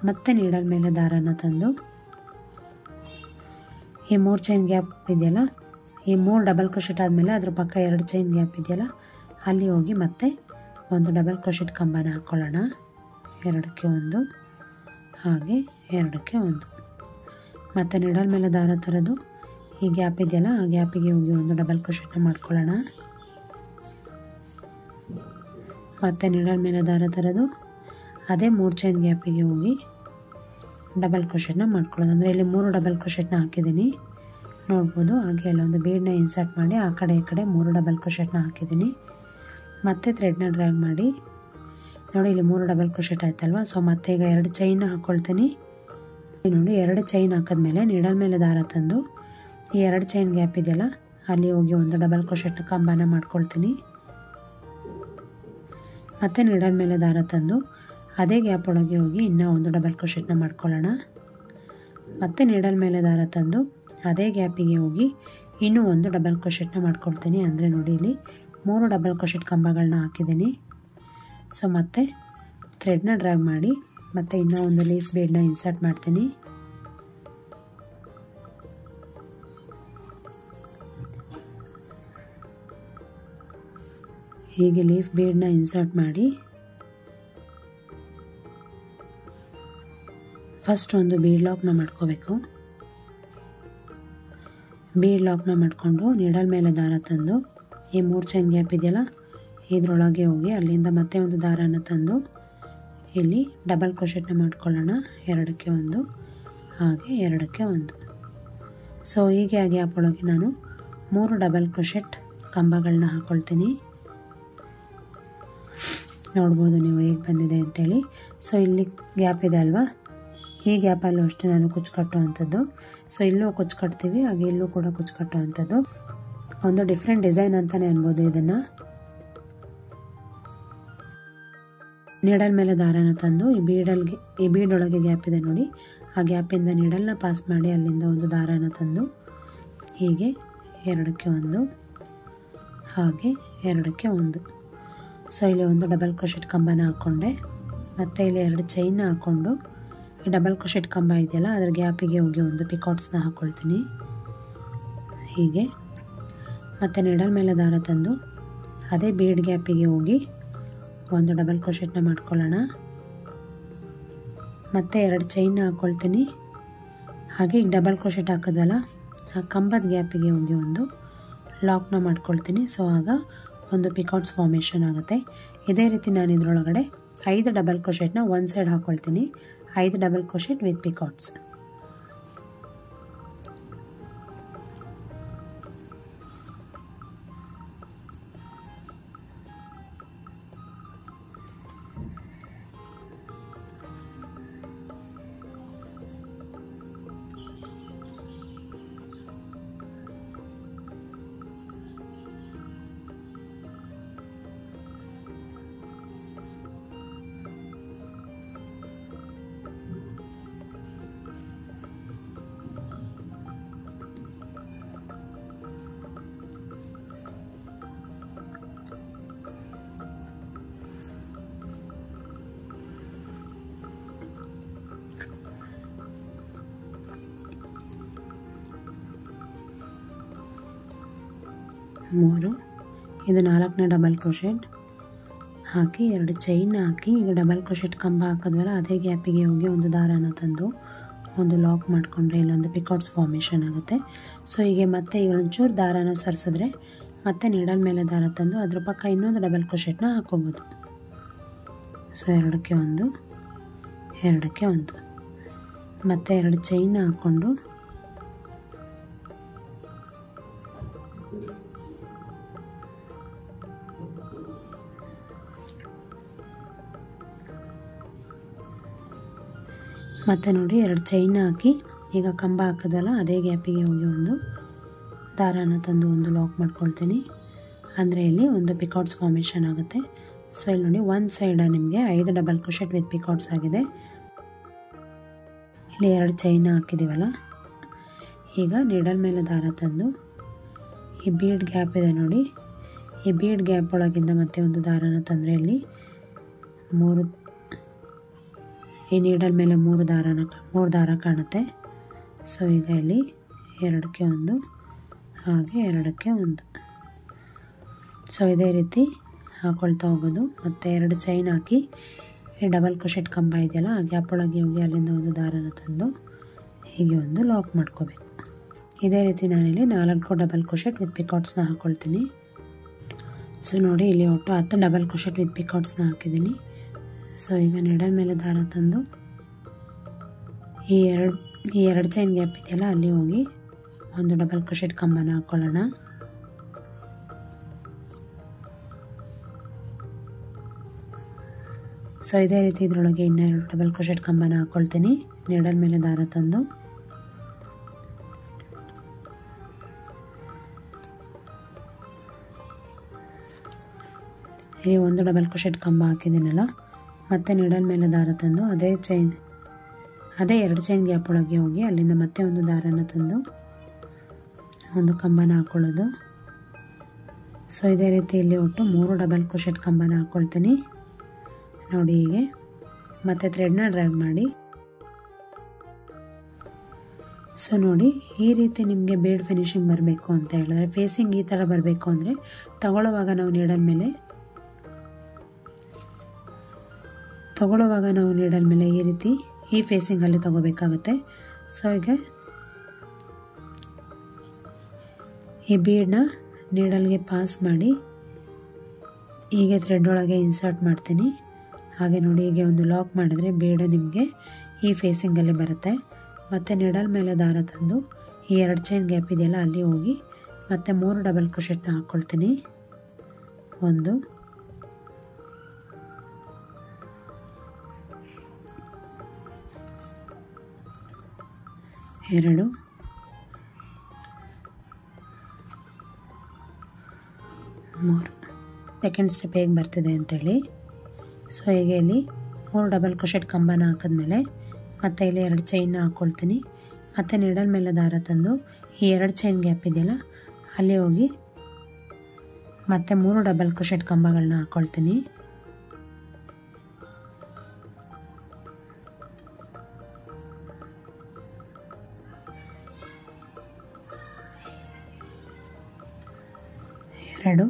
ಮತ್ತೆ ನೀಡಲ್ ಮೇಲೆ ದಾರಾನ ತಂದು ಈ 3 ಚೈನ್ ಗ್ಯಾಪ್ ಇದೆಯಲ್ಲ, ಈ 3 ಡಬಲ್ ಕ್ರೋಶೆಟ್ ಆದಮೇಲೆ ಅದ್ರ ಪಕ್ಕ 2 ಚೈನ್ ಗ್ಯಾಪ್ ಇದೆಯಲ್ಲ, ಅಲ್ಲಿ ಹೋಗಿ ಮತ್ತೆ ಒಂದು ಡಬಲ್ ಕ್ರೋಶೆಟ್ ಕಂಬನ ಹಾಕ್ಕೊಳ್ಳೋಣ. ಎರಡಕ್ಕೆ ಒಂದು, ಹಾಗೆ ಎರಡಕ್ಕೆ ಒಂದು. ಮತ್ತು ನಿಡಲ್ ಮೇಲೆ ದಾರ ತರೋದು ಈ ಗ್ಯಾಪ್ ಇದೆಯಲ್ಲ, ಆ ಗ್ಯಾಪಿಗೆ ಹೋಗಿ ಒಂದು ಡಬಲ್ ಕ್ರೋಶೆಟ್ನ ಮಾಡ್ಕೊಳ್ಳೋಣ. ಮತ್ತು ನಿಡಲ್ ಮೇಲೆ ದಾರ ತರೋದು ಅದೇ 3 ಚೈನ್ ಗ್ಯಾಪಿಗೆ ಹೋಗಿ ಡಬಲ್ ಕ್ರೋಶೆಟ್ನ ಮಾಡ್ಕೊಳ್ಳೋದು. ಅಂದರೆ ಇಲ್ಲಿ 3 ಡಬಲ್ ಕ್ರೋಶೆಟ್ನ ಹಾಕಿದ್ದೀನಿ ನೋಡ್ಬೋದು. ಹಾಗೆ ಅಲ್ಲೊಂದು ಬೀಡನ್ನ ಇನ್ಸರ್ಟ್ ಮಾಡಿ ಆ ಕಡೆ ಈ ಕಡೆ 3 ಡಬಲ್ ಕ್ರೋಶೆಟ್ನ ಹಾಕಿದ್ದೀನಿ. ಮತ್ತೆ ಥ್ರೆಡ್ನ ಡ್ರ್ಯಾಗ್ ಮಾಡಿ ನೋಡಿ ಇಲ್ಲಿ 3 ಡಬಲ್ ಕ್ರೋಶೆಟ್ ಆಯ್ತಲ್ವ. ಸೊ ಮತ್ತೆ ಈಗ 2 ಚೈನ್ನ ಹಾಕ್ಕೊಳ್ತೀನಿ. ನೋಡಿ 2 ಚೈನ್ ಹಾಕಿದ್ಮೇಲೆ ನಿಡಲ್ ಮೇಲೆ ದಾರ ತಂದು ಈ 2 ಚೈನ್ ಗ್ಯಾಪ್ ಇದೆಯಲ್ಲ, ಅಲ್ಲಿ ಹೋಗಿ ಒಂದು ಡಬಲ್ ಕ್ರೋಶೆಟ್ ಕಂಬನ ಮಾಡ್ಕೊಳ್ತೀನಿ. ಮತ್ತು ನಿಡಲ್ ಮೇಲೆ ದಾರ ತಂದು ಅದೇ ಗ್ಯಾಪ್ ಒಳಗೆ ಹೋಗಿ ಇನ್ನೂ ಒಂದು ಡಬಲ್ ಕ್ರೋಶೆಟ್ನ ಮಾಡ್ಕೊಳ್ಳೋಣ. ಮತ್ತು ನಿಡಲ್ ಮೇಲೆ ದಾರ ತಂದು ಅದೇ ಗ್ಯಾಪಿಗೆ ಹೋಗಿ ಇನ್ನೂ ಒಂದು ಡಬಲ್ ಕ್ರೋಶೆಟ್ನ ಮಾಡ್ಕೊಳ್ತೀನಿ. ಅಂದರೆ ನೋಡಿ ಇಲ್ಲಿ 3 ಡಬಲ್ ಕ್ರೋಶೆಟ್ ಕಂಬಗಳನ್ನ ಹಾಕಿದ್ದೀನಿ. ಸೊ ಮತ್ತೆ ಥ್ರೆಡ್ನ ಡ್ರ್ಯಾಗ್ ಮಾಡಿ ಮತ್ತು ಇನ್ನೂ ಒಂದು ಲೀಫ್ ಬೀಡ್ನ ಇನ್ಸರ್ಟ್ ಮಾಡ್ತೀನಿ. ಹೀಗೆ ಲೀಫ್ ಬೀಡ್ನ ಇನ್ಸರ್ಟ್ ಮಾಡಿ ಫಸ್ಟ್ ಒಂದು ಬೀಡ್ ಲಾಕ್ನ ಮಾಡ್ಕೋಬೇಕು. ಬೀಡ್ ಲಾಕ್ನ ಮಾಡಿಕೊಂಡು ನಿಡಲ್ ಮೇಲೆ ದಾರ ತಂದು ಈ 3 ಚೈನ್ ಗ್ಯಾಪ್ ಇದೆಯಲ್ಲ ಇದರೊಳಗೆ ಹೋಗಿ ಅಲ್ಲಿಂದ ಮತ್ತೆ ಒಂದು ದಾರಾನ ತಂದು ಇಲ್ಲಿ ಡಬಲ್ ಕ್ರೋಶೆಟ್ನ ಮಾಡ್ಕೊಳ್ಳೋಣ. ಎರಡಕ್ಕೆ ಒಂದು, ಹಾಗೆ ಎರಡಕ್ಕೆ ಒಂದು. ಸೊ ಹೀಗೆ ಆ ಗ್ಯಾಪ್ ಒಳಗೆ ನಾನು 3 ಡಬಲ್ ಕ್ರೋಶೆಟ್ ಕಂಬಗಳನ್ನ ಹಾಕ್ಕೊಳ್ತೀನಿ. ನೋಡ್ಬೋದು ನೀವು ಹೇಗೆ ಬಂದಿದೆ ಅಂತೇಳಿ. ಸೊ ಇಲ್ಲಿ ಗ್ಯಾಪ್ ಇದೆ ಅಲ್ವಾ, ಈ ಗ್ಯಾಪಲ್ಲೂ ಅಷ್ಟೇ ನಾನು ಕುಚ್ಚು ಕಟ್ಟುವಂಥದ್ದು. ಸೊ ಇಲ್ಲೂ ಕುಚ್ಚು ಕಟ್ತೀವಿ, ಹಾಗೆ ಇಲ್ಲೂ ಕೂಡ ಕುಚ್ಚು ಕಟ್ಟುವಂಥದ್ದು. ಒಂದು ಡಿಫ್ರೆಂಟ್ ಡಿಸೈನ್ ಅಂತಲೇ ಅನ್ಬೋದು ಇದನ್ನು. ನೀಡಲ್ ಮೇಲೆ ದಾರನ ತಂದು ಈ ಬೀಡೊಳಗೆ ಗ್ಯಾಪ್ ಇದೆ ನೋಡಿ, ಆ ಗ್ಯಾಪಿಂದ ನೀಡಲ್ನ ಪಾಸ್ ಮಾಡಿ ಅಲ್ಲಿಂದ ಒಂದು ದಾರನ ತಂದು ಹೀಗೆ 2ಕ್ಕೆ 1 ಹಾಗೆ 2ಕ್ಕೆ 1. ಸೊ ಇಲ್ಲಿ ಒಂದು ಡಬಲ್ ಕ್ರೋಶೆಟ್ ಕಂಬನ ಹಾಕ್ಕೊಂಡೆ, ಮತ್ತು ಇಲ್ಲಿ 2 ಚೈನ್ನ ಹಾಕ್ಕೊಂಡು ಈ ಡಬಲ್ ಕ್ರೋಶೆಟ್ ಕಂಬ ಇದೆಯಲ್ಲ ಅದರ ಗ್ಯಾಪಿಗೆ ಹೋಗಿ ಒಂದು ಪಿಕಾಟ್ಸ್ನ ಹಾಕ್ಕೊಳ್ತೀನಿ ಹೀಗೆ. ಮತ್ತು ನೀಡಲ್ ಮೇಲೆ ದಾರ ತಂದು ಅದೇ ಬೀಡ್ ಗ್ಯಾಪಿಗೆ ಹೋಗಿ ಒಂದು ಡಬಲ್ ಕ್ರೋಶೆಟ್ನ ಮಾಡ್ಕೊಳ್ಳೋಣ, ಮತ್ತು 2 ಚೈನ್ನ ಹಾಕ್ಕೊಳ್ತೀನಿ. ಹಾಗೆ ಈಗ ಡಬಲ್ ಕ್ರೋಶೆಟ್ ಹಾಕಿದ್ವಲ್ಲ ಆ ಕಂಬದ ಗ್ಯಾಪಿಗೆ ಹೋಗಿ ಒಂದು ಲಾಕ್ನ ಮಾಡ್ಕೊಳ್ತೀನಿ. ಸೊ ಆಗ ಒಂದು ಪಿಕಾಟ್ಸ್ ಫಾರ್ಮೇಷನ್ ಆಗುತ್ತೆ. ಇದೇ ರೀತಿ ನಾನು ಇದರೊಳಗಡೆ 5 ಡಬಲ್ ಕ್ರೋಶೆಟ್ನ ಒಂದು ಸೈಡ್ ಹಾಕ್ಕೊಳ್ತೀನಿ, 5 ಡಬಲ್ ಕ್ರೋಶೆಟ್ ವಿತ್ ಪಿಕಾಟ್ಸ್. ಮೂರು, ಇದು 4ನೇ ಡಬಲ್ ಕ್ರೋಶೆಟ್ ಹಾಕಿ 2 ಚೈನ್ ಹಾಕಿ ಈಗ ಡಬಲ್ ಕ್ರೋಶೆಟ್ ಕಂಬ ಹಾಕಿದ್ವಲ್ಲ ಅದೇ ಗ್ಯಾಪಿಗೆ ಹೋಗಿ ಒಂದು ದಾರನ ತಂದು ಒಂದು ಲಾಕ್ ಮಾಡಿಕೊಂಡ್ರೆ ಇಲ್ಲೊಂದು ಪಿಕಾಟ್ಸ್ ಫಾರ್ಮೇಷನ್ ಆಗುತ್ತೆ. ಸೊ ಹೀಗೆ ಮತ್ತೆ ಈಗ ಒಂಚೂರು ದಾರನ ಸರಿಸಿದ್ರೆ ಮತ್ತೆ ನೀಡಲ್ ಮೇಲೆ ದಾರ ತಂದು ಅದ್ರ ಪಕ್ಕ ಇನ್ನೊಂದು ಡಬಲ್ ಕ್ರೋಶೆಟ್ನ ಹಾಕೋಬೋದು. ಸೊ 2ಕ್ಕೆ 1 2ಕ್ಕೆ 1 ಮತ್ತು 2 ಚೈನ್ನ ಹಾಕ್ಕೊಂಡು ಮತ್ತು ನೋಡಿ 2 ಚೈನ್ನ ಹಾಕಿ ಈಗ ಕಂಬ ಹಾಕಿದ್ವಲ್ಲ ಅದೇ ಗ್ಯಾಪಿಗೆ ಹೋಗಿ ಒಂದು ದಾರನ ತಂದು ಒಂದು ಲಾಕ್ ಮಾಡ್ಕೊಳ್ತೀನಿ, ಅಂದರೆ ಇಲ್ಲಿ ಒಂದು ಪಿಕಾಟ್ಸ್ ಫಾರ್ಮೇಷನ್ ಆಗುತ್ತೆ. ಸೊ ಇಲ್ಲಿ ನೋಡಿ ಒಂದು ಸೈಡ ನಿಮಗೆ 5 ಡಬಲ್ ಕ್ರೋಶೆಟ್ ವಿತ್ ಪಿಕಾಟ್ಸ್ ಆಗಿದೆ. ಇಲ್ಲಿ 2 ಚೈನ್ನ ಹಾಕಿದ್ದೀವಲ್ಲ, ಈಗ ನೀಡಲ್ ಮೇಲೆ ದಾರ ತಂದು ಈ ಬೀಡ್ ಗ್ಯಾಪ್ ಇದೆ ನೋಡಿ, ಈ ಬೀಡ್ ಗ್ಯಾಪ್ ಒಳಗಿಂದ ಮತ್ತೆ ಒಂದು ದಾರನ ತಂದರೆ ಇಲ್ಲಿ 3 ಈ ನೀಡಲ್ ಮೇಲೆ 3 ದಾರ ಕಾಣುತ್ತೆ. ಸೊ ಈಗ ಇಲ್ಲಿ 2ಕ್ಕೆ 1 ಹಾಗೆ 2ಕ್ಕೆ 1. ಸೊ ಇದೇ ರೀತಿ ಹಾಕ್ಕೊಳ್ತಾ ಹೋಗೋದು. ಮತ್ತು 2 ಚೈನ್ ಹಾಕಿ ಈ ಡಬಲ್ ಕ್ರೋಶೆಟ್ ಕಂಬ ಇದೆಯಲ್ಲ ಆ ಗ್ಯಾಪ್ ಒಳಗೆ ಹೋಗಿ ಅಲ್ಲಿಂದ ಒಂದು ದಾರನ ತಂದು ಹೀಗೆ ಒಂದು ಲಾಕ್ ಮಾಡ್ಕೋಬೇಕು. ಇದೇ ರೀತಿ ನಾನಿಲ್ಲಿ 4 ಡಬಲ್ ಕ್ರೋಶೆಟ್ ವಿತ್ ಪಿಕಾಟ್ಸ್ನ ಹಾಕ್ಕೊಳ್ತೀನಿ. ಸೊ ನೋಡಿ ಇಲ್ಲಿ ಒಟ್ಟು 10 ಡಬಲ್ ಕ್ರೋಶೆಟ್ ವಿತ್ ಪಿಕಾಟ್ಸ್ನ ಹಾಕಿದ್ದೀನಿ. ಸೊ ಈಗ ನೀಡಲ್ ಮೇಲೆ ದಾರ ತಂದು ಈ 2 ಚೈನ್ ಗ್ಯಾಪ್ ಇದೆಯಲ್ಲ ಅಲ್ಲಿ ಹೋಗಿ ಒಂದು ಡಬಲ್ ಕ್ರೋಶೆಟ್ ಕಂಬನ ಹಾಕ್ಕೊಳ್ಳೋಣ. ಸೊ ಇದೇ ರೀತಿ ಇದರೊಳಗೆ ಇನ್ನೂ 2 ಡಬಲ್ ಕ್ರೋಶೆಟ್ ಕಂಬನ ಹಾಕ್ಕೊಳ್ತೀನಿ. ನೀಡಲ್ ಮೇಲೆ ದಾರ ತಂದು ಈ ಒಂದು ಡಬಲ್ ಕ್ರೋಶೆಟ್ ಕಂಬ ಹಾಕಿದ್ದೀನಲ್ಲ, ಮತ್ತು ನೀಡಲ್ ಮೇಲೆ ದಾರ ತಂದು ಅದೇ 2 ಚೈನ್ ಗ್ಯಾಪ್ ಒಳಗೆ ಹೋಗಿ ಅಲ್ಲಿಂದ ಮತ್ತೆ ಒಂದು ದಾರನ ತಂದು ಒಂದು ಕಂಬನ ಹಾಕ್ಕೊಳ್ಳೋದು. ಸೊ ಇದೇ ರೀತಿ ಇಲ್ಲಿ ಒಟ್ಟು 3 ಡಬಲ್ ಕ್ರೋಶೆಟ್ ಕಂಬನ ಹಾಕ್ಕೊಳ್ತೀನಿ ನೋಡಿ ಹೀಗೆ. ಮತ್ತು ಥ್ರೆಡ್ನ ಡ್ರ್ಯಾಗ್ ಮಾಡಿ. ಸೊ ನೋಡಿ ಈ ರೀತಿ ನಿಮಗೆ ಬೇಡ್ ಫಿನಿಶಿಂಗ್ ಬರಬೇಕು ಅಂತ ಹೇಳಿದ್ರೆ, ಫೇಸಿಂಗ್ ಈ ಥರ ಬರಬೇಕು ಅಂದರೆ ತಗೊಳ್ಳುವಾಗ ನಾವು ನೀಡಲ್ ಮೇಲೆ ಈ ರೀತಿ ಈ ಫೇಸಿಂಗಲ್ಲಿ ತಗೋಬೇಕಾಗುತ್ತೆ. ಸೊ ಈಗ ಈ ಬೀಡನ್ನ ನೀಡಲ್ಗೆ ಪಾಸ್ ಮಾಡಿ ಹೀಗೆ ಥ್ರೆಡ್ ಒಳಗೆ ಇನ್ಸರ್ಟ್ ಮಾಡ್ತೀನಿ. ಹಾಗೆ ನೋಡಿ ಹೀಗೆ ಒಂದು ಲಾಕ್ ಮಾಡಿದರೆ ಬೀಡ್ ನಿಮಗೆ ಈ ಫೇಸಿಂಗಲ್ಲಿ ಬರುತ್ತೆ. ಮತ್ತು ನೀಡಲ್ ಮೇಲೆ ದಾರ ತಂದು ಈ 2 ಚೈನ್ ಗ್ಯಾಪ್ ಇದೆಯಲ್ಲ ಅಲ್ಲಿ ಹೋಗಿ ಮತ್ತೆ 3 ಡಬಲ್ ಕ್ರೋಶೆಟ್ನ ಹಾಕ್ಕೊಳ್ತೀನಿ. 1 2 3 ಸೆಕೆಂಡ್ ಸ್ಟೆಪ್ ಹೇಗೆ ಬರ್ತಿದೆ ಅಂತೇಳಿ. ಸೊ ಹೀಗೆ ಇಲ್ಲಿ 3 ಡಬಲ್ ಕ್ರೋಶೆಟ್ ಕಂಬನ ಹಾಕಿದ್ಮೇಲೆ ಮತ್ತೆ ಇಲ್ಲಿ 2 ಚೈನ್ನ ಹಾಕ್ಕೊಳ್ತೀನಿ. ಮತ್ತು ನೀಡಲ್ ಮೇಲೆ ದಾರ ತಂದು ಈ 2 ಚೈನ್ ಗ್ಯಾಪ್ ಇದೆಯಲ್ಲ ಅಲ್ಲಿ ಹೋಗಿ ಮತ್ತೆ 3 ಡಬಲ್ ಕ್ರೋಶೆಟ್ ಕಂಬಗಳನ್ನ ಹಾಕ್ಕೊಳ್ತೀನಿ. ಎರಡು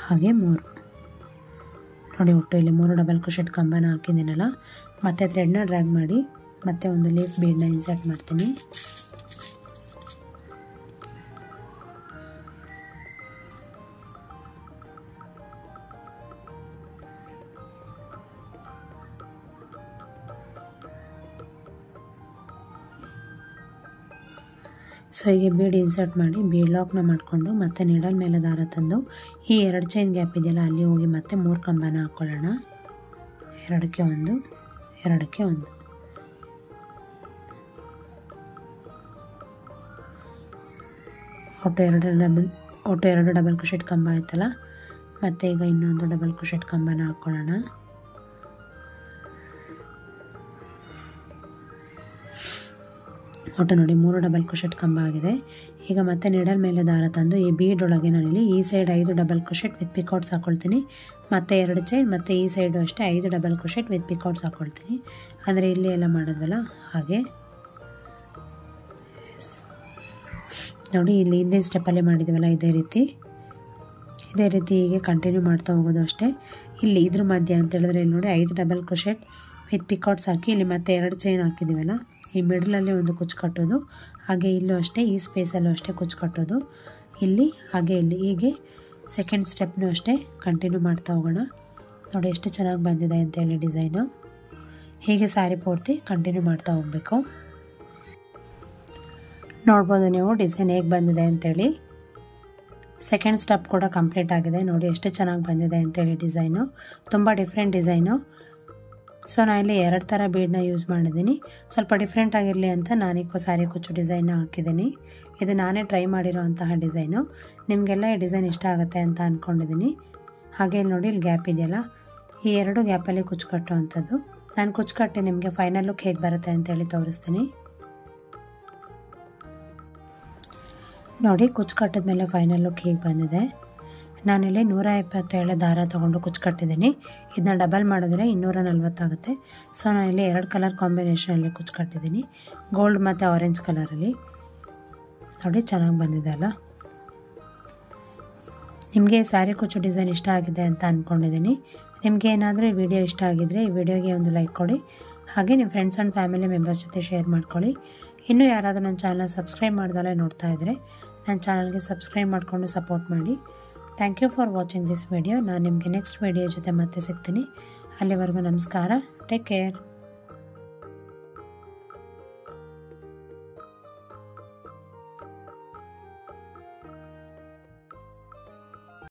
ಹಾಗೆ 3 ನೋಡಿ, ಒಟ್ಟು ಇಲ್ಲಿ 3 ಡಬಲ್ ಕ್ರೋಶೆಟ್ ಕಂಬನ ಹಾಕಿದ್ದೀನಲ್ಲ. ಮತ್ತು ಥ್ರೆಡ್ನ ಡ್ರ್ಯಾಗ್ ಮಾಡಿ ಮತ್ತೆ ಒಂದು ಲೀಫ್ ಬೀಡ್ನ ಇನ್ಸರ್ಟ್ ಮಾಡ್ತೀನಿ. ಸೊ ಹೀಗೆ ಬೀಡ್ ಇನ್ಸರ್ಟ್ ಮಾಡಿ ಬೀಡ್ ಲಾಕ್ನ ಮಾಡಿಕೊಂಡು ಮತ್ತೆ ನೀಡಲ್ ಮೇಲೆ ದಾರ ತಂದು ಈ 2 ಚೈನ್ ಗ್ಯಾಪ್ ಇದೆಯಲ್ಲ ಅಲ್ಲಿ ಹೋಗಿ ಮತ್ತೆ 3 ಕಂಬನ ಹಾಕ್ಕೊಳ್ಳೋಣ. 2ಕ್ಕೆ 1 2ಕ್ಕೆ 1. ಒಟ್ಟು 2 ಡಬಲ್ ಕ್ರೋಶೆಟ್ ಕಂಬ ಆಯ್ತಲ್ಲ. ಮತ್ತು ಈಗ ಇನ್ನೊಂದು ಡಬಲ್ ಕ್ರೋಶೆಟ್ ಕಂಬನ ಹಾಕ್ಕೊಳ್ಳೋಣ. ಒಟ್ಟು ನೋಡಿ 3 ಡಬಲ್ ಕ್ರೋಶೆಟ್ ಕಂಬ ಆಗಿದೆ. ಈಗ ಮತ್ತೆ ನೀಡಲ್ ಮೇಲೆ ದಾರ ತಂದು ಈ ಬೀಡ್ ಒಳಗೆ ನಾನಿಲ್ಲಿ ಈ ಸೈಡ್ 5 ಡಬಲ್ ಕ್ರೋಶೆಟ್ ವಿತ್ ಪಿಕೌಟ್ಸ್ ಹಾಕ್ಕೊಳ್ತೀನಿ. ಮತ್ತು 2 ಚೈನ್ ಮತ್ತು ಈ ಸೈಡು ಅಷ್ಟೇ 5 ಡಬಲ್ ಕ್ರೋಶೆಟ್ ವಿತ್ ಪಿಕೌಟ್ಸ್ ಹಾಕ್ಕೊಳ್ತೀನಿ. ಅಂದರೆ ಇಲ್ಲಿ ಎಲ್ಲ ಮಾಡೋದಲ್ಲ ಹಾಗೆ ನೋಡಿ. ಇಲ್ಲಿ ಹಿಂದಿನ ಸ್ಟೆಪ್ಪಲ್ಲೇ ಮಾಡಿದ್ದೀವಲ್ಲ ಇದೇ ರೀತಿ ಹೀಗೆ ಕಂಟಿನ್ಯೂ ಮಾಡ್ತಾ ಹೋಗೋದು ಅಷ್ಟೇ. ಇಲ್ಲಿ ಇದ್ರ ಮಧ್ಯ ಅಂತ ಹೇಳಿದ್ರೆ ಇಲ್ಲಿ ನೋಡಿ 5 ಡಬಲ್ ಕ್ರೋಶೆಟ್ ವಿತ್ ಪಿಕೌಟ್ಸ್ ಹಾಕಿ ಇಲ್ಲಿ ಮತ್ತೆ 2 ಚೈನ್ ಹಾಕಿದ್ದೀವಲ್ಲ ಈ ಮಿಡಲಲ್ಲಿ ಒಂದು ಕುಚ್ಚು ಕಟ್ಟೋದು, ಹಾಗೆ ಇಲ್ಲೂ ಅಷ್ಟೇ ಈ ಸ್ಪೇಸಲ್ಲೂ ಅಷ್ಟೇ ಕುಚ್ಚು ಕಟ್ಟೋದು ಇಲ್ಲಿ, ಹಾಗೆ ಇಲ್ಲಿ ಹೀಗೆ ಸೆಕೆಂಡ್ ಸ್ಟೆಪ್ನೂ ಅಷ್ಟೇ ಕಂಟಿನ್ಯೂ ಮಾಡ್ತಾ ಹೋಗೋಣ. ನೋಡಿ ಎಷ್ಟು ಚೆನ್ನಾಗಿ ಬಂದಿದೆ ಅಂತೇಳಿ ಡಿಸೈನು. ಹೀಗೆ ಸ್ಯಾರಿ ಪೂರ್ತಿ ಕಂಟಿನ್ಯೂ ಮಾಡ್ತಾ ಹೋಗಬೇಕು. ನೋಡ್ಬೋದು ನೀವು ಡಿಸೈನ್ ಹೇಗೆ ಬಂದಿದೆ ಅಂತೇಳಿ. ಸೆಕೆಂಡ್ ಸ್ಟೆಪ್ ಕೂಡ ಕಂಪ್ಲೀಟ್ ಆಗಿದೆ. ನೋಡಿ ಎಷ್ಟು ಚೆನ್ನಾಗಿ ಬಂದಿದೆ ಅಂತೇಳಿ ಡಿಸೈನು. ತುಂಬ ಡಿಫ್ರೆಂಟ್ ಡಿಸೈನು. ಸೊ ನಾನಿಲ್ಲಿ 2 ಥರ ಬೀಡನ್ನ ಯೂಸ್ ಮಾಡಿದ್ದೀನಿ. ಸ್ವಲ್ಪ ಡಿಫ್ರೆಂಟ್ ಆಗಿರಲಿ ಅಂತ ನಾನಿಕ್ಕೋ ಸ್ಯಾರಿ ಕುಚ್ಚು ಡಿಸೈನ್ನ ಹಾಕಿದ್ದೀನಿ. ಇದು ನಾನೇ ಟ್ರೈ ಮಾಡಿರೋಂತಹ ಡಿಸೈನು. ನಿಮಗೆಲ್ಲ ಈ ಡಿಸೈನ್ ಇಷ್ಟ ಆಗುತ್ತೆ ಅಂತ ಅಂದ್ಕೊಂಡಿದ್ದೀನಿ. ಹಾಗೆ ನೋಡಿ ಇಲ್ಲಿ ಗ್ಯಾಪ್ ಇದೆಯಲ್ಲ ಈ 2 ಗ್ಯಾಪಲ್ಲಿ ಕುಚ್ಚು ಕಟ್ಟೋ ಅಂಥದ್ದು. ನಾನು ಕುಚ್ಚು ಕಟ್ಟಿ ನಿಮಗೆ ಫೈನಲ್ ಲುಕ್ ಹೇಗೆ ಬರುತ್ತೆ ಅಂತೇಳಿ ತೋರಿಸ್ತೀನಿ. ನೋಡಿ ಕುಚ್ಚು ಕಟ್ಟಿದ್ಮೇಲೆ ಫೈನಲ್ ಲುಕ್ ಹೀಗೆ ಬಂದಿದೆ. ನಾನಿಲ್ಲಿ 177 ದಾರ ತೊಗೊಂಡು ಕುಚ್ಚು ಕಟ್ಟಿದ್ದೀನಿ. ಇದನ್ನ ಡಬಲ್ ಮಾಡಿದ್ರೆ 240 ಆಗುತ್ತೆ. ಸೊ ನಾನಿಲ್ಲಿ 2 ಕಲರ್ ಕಾಂಬಿನೇಷನಲ್ಲಿ ಕುಚ್ಚು ಕಟ್ಟಿದ್ದೀನಿ, ಗೋಲ್ಡ್ ಮತ್ತು ಆರೆಂಜ್ ಕಲರಲ್ಲಿ. ನೋಡಿ ಚೆನ್ನಾಗಿ ಬಂದಿದೆ ಅಲ್ಲ. ನಿಮಗೆ ಸ್ಯಾರಿ ಕುಚ್ಚು ಡಿಸೈನ್ ಇಷ್ಟ ಆಗಿದೆ ಅಂತ ಅಂದ್ಕೊಂಡಿದ್ದೀನಿ. ನಿಮಗೆ ಏನಾದರೂ ಈ ವಿಡಿಯೋ ಇಷ್ಟ ಆಗಿದ್ದರೆ ಈ ವಿಡಿಯೋಗೆ ಒಂದು ಲೈಕ್ ಕೊಡಿ. ಹಾಗೆ ನಿಮ್ಮ ಫ್ರೆಂಡ್ಸ್ ಆ್ಯಂಡ್ ಫ್ಯಾಮಿಲಿ ಮೆಂಬರ್ಸ್ ಜೊತೆ ಶೇರ್ ಮಾಡ್ಕೊಳ್ಳಿ. ಇನ್ನೂ ಯಾರಾದರೂ ನನ್ನ ಚಾನಲ್ ಸಬ್ಸ್ಕ್ರೈಬ್ ಮಾಡ್ದಲೇ ನೋಡ್ತಾ ಇದ್ದರೆ ನನ್ನ ಚಾನಲ್ಗೆ ಸಬ್ಸ್ಕ್ರೈಬ್ ಮಾಡಿಕೊಂಡು ಸಪೋರ್ಟ್ ಮಾಡಿ. Thank you for watching this video. ನಾನು ನಿಮಗೆ ನೆಕ್ಸ್ಟ್ ವಿಡಿಯೋ ಜೊತೆ ಮತ್ತೆ ಸಿಗ್ತೀನಿ. ಅಲ್ಲಿವರೆಗೂ ನಮಸ್ಕಾರ. Take care.